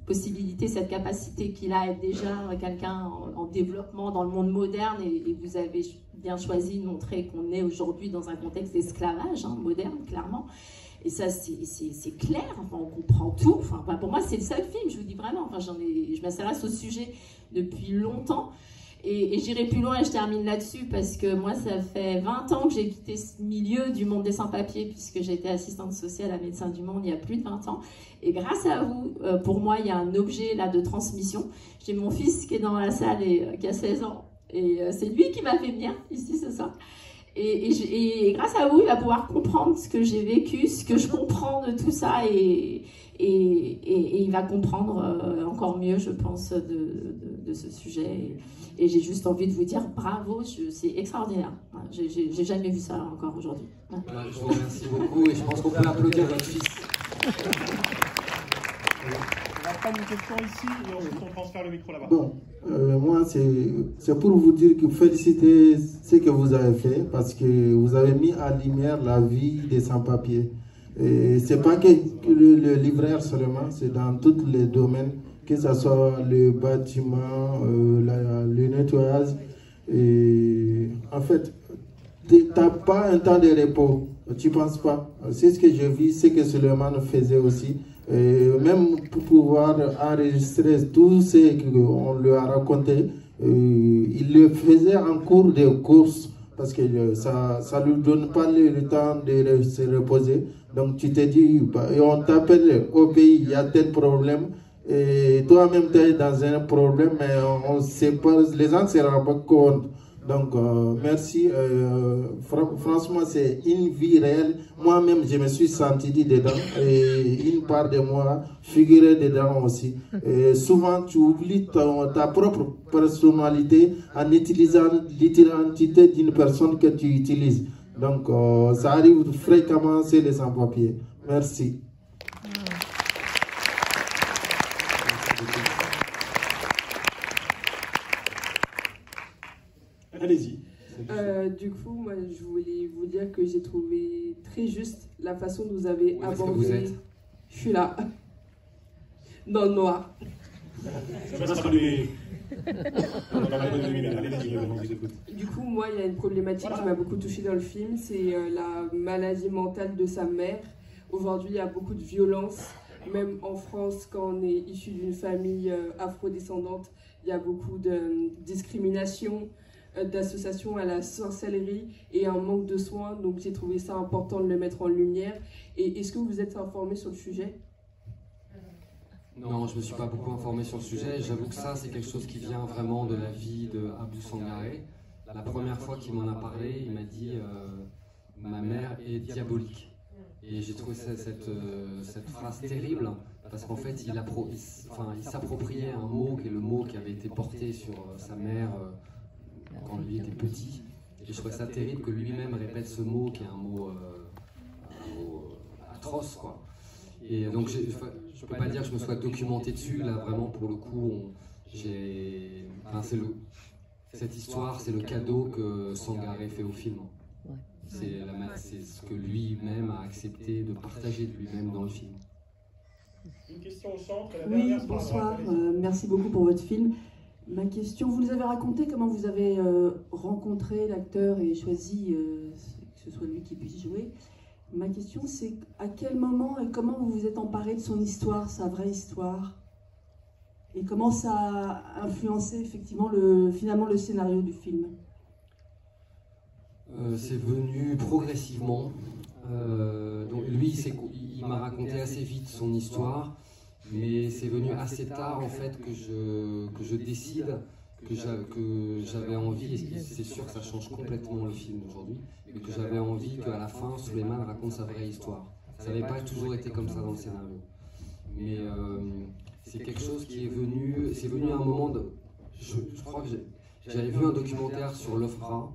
possibilité, cette capacité qu'il a à être déjà quelqu'un en développement dans le monde moderne, et vous avez bien choisi de montrer qu'on est aujourd'hui dans un contexte d'esclavage moderne, clairement. Et ça, c'est clair, enfin, on comprend tout. Enfin, pour moi, c'est le seul film, je vous dis vraiment. Enfin, je m'intéresse au sujet depuis longtemps. Et j'irai plus loin et je termine là-dessus parce que moi, ça fait 20 ans que j'ai quitté ce milieu du monde des sans-papiers, puisque j'ai été assistante sociale à Médecins du Monde il y a plus de 20 ans. Et grâce à vous, pour moi, il y a un objet là de transmission. J'ai mon fils qui est dans la salle et qui a 16 ans. Et c'est lui qui m'a fait venir ici ce soir. Et grâce à vous, il va pouvoir comprendre ce que j'ai vécu, ce que je comprends de tout ça. Et et il va comprendre encore mieux, je pense, de ce sujet. Et j'ai juste envie de vous dire bravo, c'est extraordinaire. J'ai jamais vu ça encore aujourd'hui. Je vous remercie beaucoup et je pense qu'on peut applaudir votre fils. On va prendre une question ici et ensuite on transfère le micro là-bas. Bon, moi c'est pour vous dire que féliciter ce que vous avez fait parce que vous avez mis en lumière la vie des sans-papiers. Et c'est pas que le libraire seulement, c'est dans tous les domaines, que ce soit le bâtiment, le nettoyage. Et en fait, tu n'as pas un temps de repos, tu ne penses pas. C'est ce que je vis, c'est que Suleiman faisait aussi. Et même pour pouvoir enregistrer tout ce qu'on lui a raconté, il le faisait en cours de course parce que ça ne lui donne pas le temps de se reposer. Donc tu te dis, on t'appelle au pays, il y a tel problème, et toi-même tu es dans un problème, mais on sait pas, les gens ne se rendent pas compte. Donc merci, franchement c'est une vie réelle. Moi-même je me suis senti dedans et une part de moi figurait dedans aussi. Et souvent tu oublies ta propre personnalité en utilisant l'identité d'une personne que tu utilises. Donc ça arrive fréquemment chez les sans-papiers. Merci. Allez-y. Du coup, moi, je voulais vous dire que j'ai trouvé très juste la façon dont vous avez abordé. Vous êtes Je suis là, dans le noir. Ça va se traduire. Du coup, moi, il y a une problématique qui m'a beaucoup touchée dans le film, c'est la maladie mentale de sa mère. Aujourd'hui, il y a beaucoup de violence, même en France, quand on est issu d'une famille afrodescendante, il y a beaucoup de discrimination, d'association à la sorcellerie et un manque de soins, donc j'ai trouvé ça important de le mettre en lumière. Et est-ce que vous êtes informé sur le sujet? Non, je ne me suis pas beaucoup informé sur le sujet. J'avoue que ça, c'est quelque chose qui vient vraiment de la vie de Abou Sangaré. La première fois qu'il m'en a parlé, il m'a dit ma mère est diabolique. Et j'ai trouvé cette phrase terrible parce qu'en fait, il s'appropriait un mot qui est le mot qui avait été porté sur sa mère quand lui était petit. Et je trouvais ça terrible que lui-même répète ce mot qui est un mot atroce, quoi. Et donc, je ne peux pas dire que je me sois documenté dessus. Là, vraiment, pour le coup, cette histoire, c'est le cadeau que Sangaré fait au film. C'est ce que lui-même a accepté de partager de lui-même dans le film. Une question au centre. Oui, bonsoir. Merci beaucoup pour votre film. Ma question, vous nous avez raconté comment vous avez rencontré l'acteur et choisi que ce soit lui qui puisse jouer. Ma question, c'est à quel moment et comment vous vous êtes emparé de son histoire, sa vraie histoire, et comment ça a influencé effectivement finalement le scénario du film? C'est venu progressivement. Donc lui, il m'a raconté assez vite son histoire, mais c'est venu assez tard en fait que je décide que j'avais envie, et c'est sûr que ça change complètement le film d'aujourd'hui, mais que j'avais envie qu'à la fin, Suleiman raconte sa vraie histoire. Ça n'avait pas toujours été comme ça dans le scénario. Mais c'est quelque chose qui est venu, c'est venu à un moment de... Je crois que j'avais vu un documentaire sur l'OFPRA.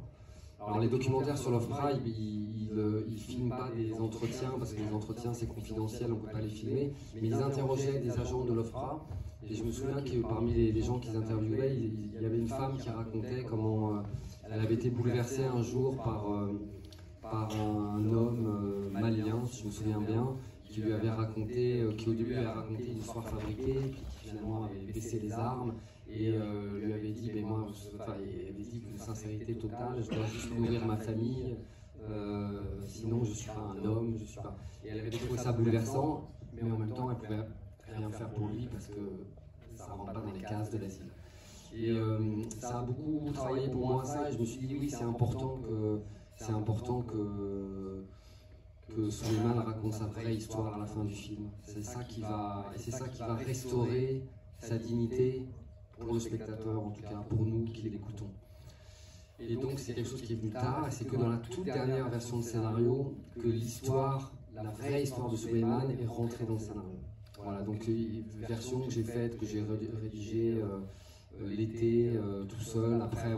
Alors les documentaires sur l'OFPRA, ils ne filment pas des entretiens, parce que les entretiens c'est confidentiel, on ne peut pas les filmer, mais ils interrogeaient des agents de l'OFPRA, et je me souviens que parmi les gens qu'ils interviewaient, il y avait une femme qui racontait comment elle avait été bouleversée un jour par un homme malien, si je me souviens bien, qui lui avait raconté, qui au début avait raconté une histoire fabriquée, puis qui finalement avait baissé les armes, et lui avait dit, il avait dit de sincérité totale, je dois juste nourrir ma famille, sinon je ne suis pas un homme, je suis pas... Et elle avait trouvé ça bouleversant, mais en même temps elle ne pouvait rien faire pour lui parce que ça ne rentre pas dans les cases de l'asile. Et ça a beaucoup travaillé pour moi ça, et je me suis dit oui, c'est important que Suleiman raconte sa vraie histoire à la fin du film. C'est ça qui va restaurer sa dignité pour le spectateur, en tout cas pour nous qui l'écoutons. Et donc c'est quelque chose qui est venu tard, et c'est que dans la toute dernière version de scénario que l'histoire, la vraie histoire de Suleiman est rentrée dans le scénario. Voilà, donc une version que j'ai faite, que j'ai rédigée l'été tout seul, après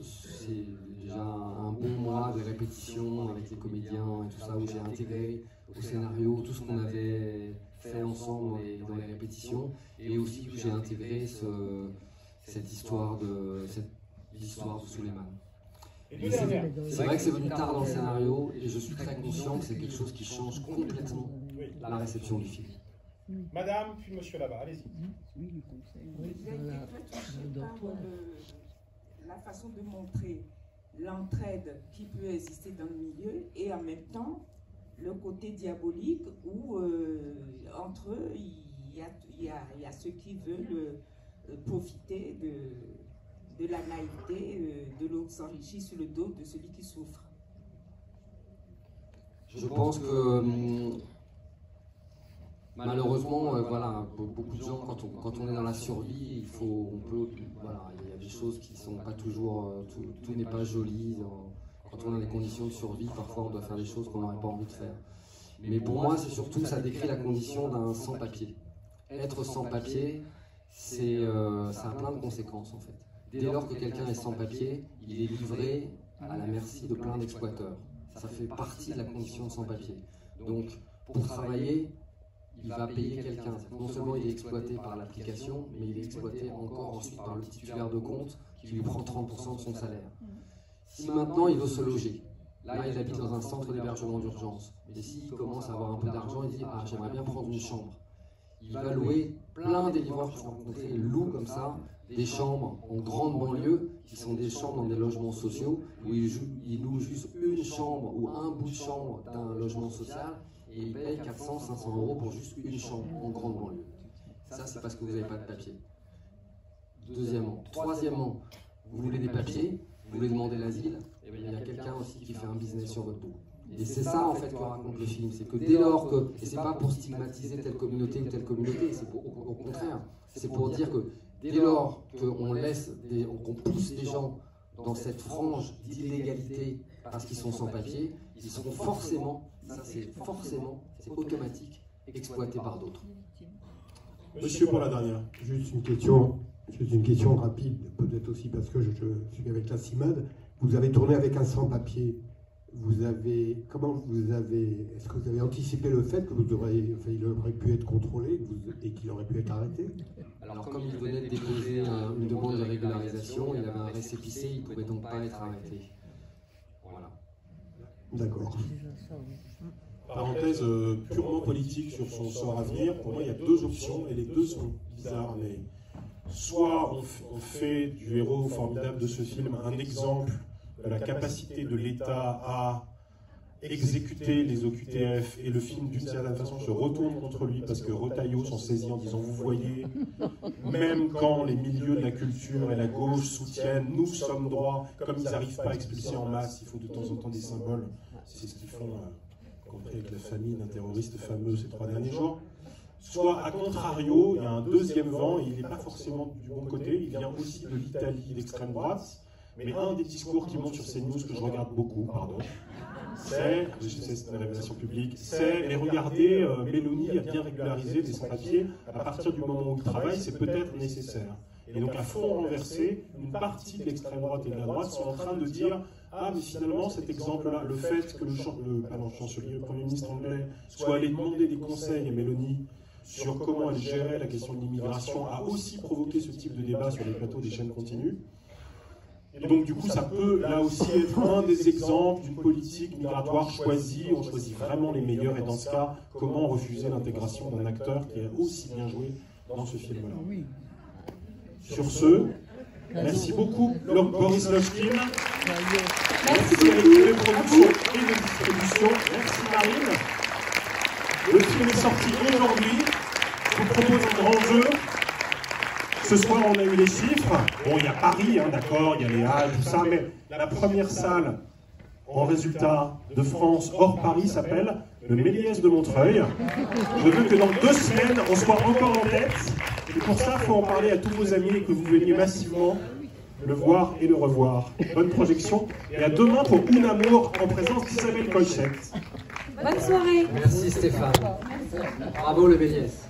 c'est déjà un bon mois de répétition avec les comédiens et tout ça, où j'ai intégré au scénario tout ce qu'on avait fait ensemble dans les répétitions, et aussi où j'ai intégré cette histoire de Souleymane. C'est vrai que c'est venu tard dans le scénario, et je suis très conscient que c'est quelque chose qui change complètement la réception du film. Madame, puis monsieur là-bas, allez-y. La façon de montrer l'entraide qui peut exister dans le milieu, et en même temps le côté diabolique où entre eux il y a ceux qui veulent profiter de la naïveté de l'autre, s'enrichir sur le dos de celui qui souffre. Je pense que malheureusement, voilà, beaucoup de gens, quand on est dans la survie, voilà, il y a des choses qui ne sont pas toujours, tout n'est pas joli. Quand on a des conditions de survie, parfois on doit faire des choses qu'on n'aurait pas envie de faire. Mais pour moi, c'est surtout, ça décrit la condition d'un sans-papier. Être sans-papier, ça a plein de conséquences en fait. Dès lors que quelqu'un est sans-papier, il est livré à la merci de plein d'exploiteurs. Ça fait partie de la condition de sans-papier. Donc, pour travailler, il va payer quelqu'un. Non seulement il est exploité par l'application, mais il est exploité encore ensuite par le titulaire de compte qui lui prend 30% de son salaire. Si maintenant il veut se loger, là il habite dans un centre d'hébergement d'urgence, mais s'il commence à avoir un peu d'argent, il dit « Ah, j'aimerais bien prendre une chambre ». Il va louer, plein des livreurs que j'ai rencontrés louent comme ça des chambres en grande banlieue, qui sont des chambres dans des logements sociaux, où ils louent juste une chambre ou un bout de chambre d'un logement social, et ils payent 400-500 € pour juste une chambre en grande banlieue. Ça, c'est parce que vous n'avez pas de papier. Deuxièmement. Troisièmement, vous voulez des papiers, vous voulez demander l'asile, et bien il y a quelqu'un aussi qui fait un business sur votre dos. Et c'est ça en fait que raconte le film, c'est que dès lors que, et c'est pas pour stigmatiser telle communauté ou telle communauté, c'est au contraire, c'est pour dire que dès lors qu'on pousse des gens dans cette frange d'illégalité parce qu'ils sont sans papier, ils seront forcément, c'est automatique, exploités par d'autres. Monsieur pour la dernière. Juste une question rapide, peut-être aussi parce que je suis avec la CIMAD. Vous avez tourné avec un sans-papier. Est-ce que vous avez anticipé le fait qu'il aurait pu être contrôlé et qu'il aurait pu être arrêté? Alors comme il venait de déposer une demande de régularisation, il avait un récépissé, il ne pouvait donc pas être arrêté. Voilà. D'accord. Parenthèse purement politique sur son sort à venir, pour moi il y a deux options et les deux sont bizarres, mais soit on fait du héros formidable de ce film un exemple de la capacité de l'État à exécuter les OQTF, et le film d'une certaine façon se retourne contre lui parce que Retailleau s'en saisit en disant « Vous voyez, même quand les milieux de la culture et la gauche soutiennent « Nous sommes droits », comme ils n'arrivent pas à expulser en masse, il faut de temps en temps des symboles. C'est ce qu'ils font, compris avec la famille d'un terroriste fameux ces 3 derniers jours. Soit, à contrario, il y a un deuxième vent, et il n'est pas forcément du bon côté, il vient aussi de l'Italie d'extrême droite. Mais un des discours qui monte sur CNews, que je regarde beaucoup, pardon, c'est, je sais c'est une révélation publique, c'est, mais regardez, Meloni a bien régularisé des sans-papiers, à partir du moment où il travaille, c'est peut-être nécessaire. Et donc à fond renversé, une partie de l'extrême droite et de la droite sont en train de dire « Ah, mais finalement, cet exemple-là, le fait que le Premier ministre anglais soit allé demander des conseils à Meloni sur comment elle gérait la question de l'immigration a aussi provoqué ce type de débat sur les plateaux des chaînes continues. » Et donc, du coup, ça peut, là aussi, être un des exemples d'une politique migratoire choisie. On choisit vraiment les meilleurs. Et dans ce cas, comment refuser l'intégration d'un acteur qui est aussi bien joué dans ce film-là? Sur ce, merci beaucoup, Boris Lovkin. Merci à l'équipe de production et de distribution. Merci, Marine. Le film est sorti aujourd'hui. Je vous propose un grand jeu. Ce soir, on a eu les chiffres. Bon, il y a Paris, hein, d'accord, il y a les Halles, tout ça, mais la première salle en résultat de France hors Paris s'appelle le Méliès de Montreuil. Je veux que dans 2 semaines, on soit encore en tête. Et pour ça, il faut en parler à tous vos amis et que vous veniez massivement le voir et le revoir. Bonne projection. Et à demain pour Un Amour en présence d'Isabelle Coixet. Bonne soirée. Merci Stéphane. Bravo le Méliès.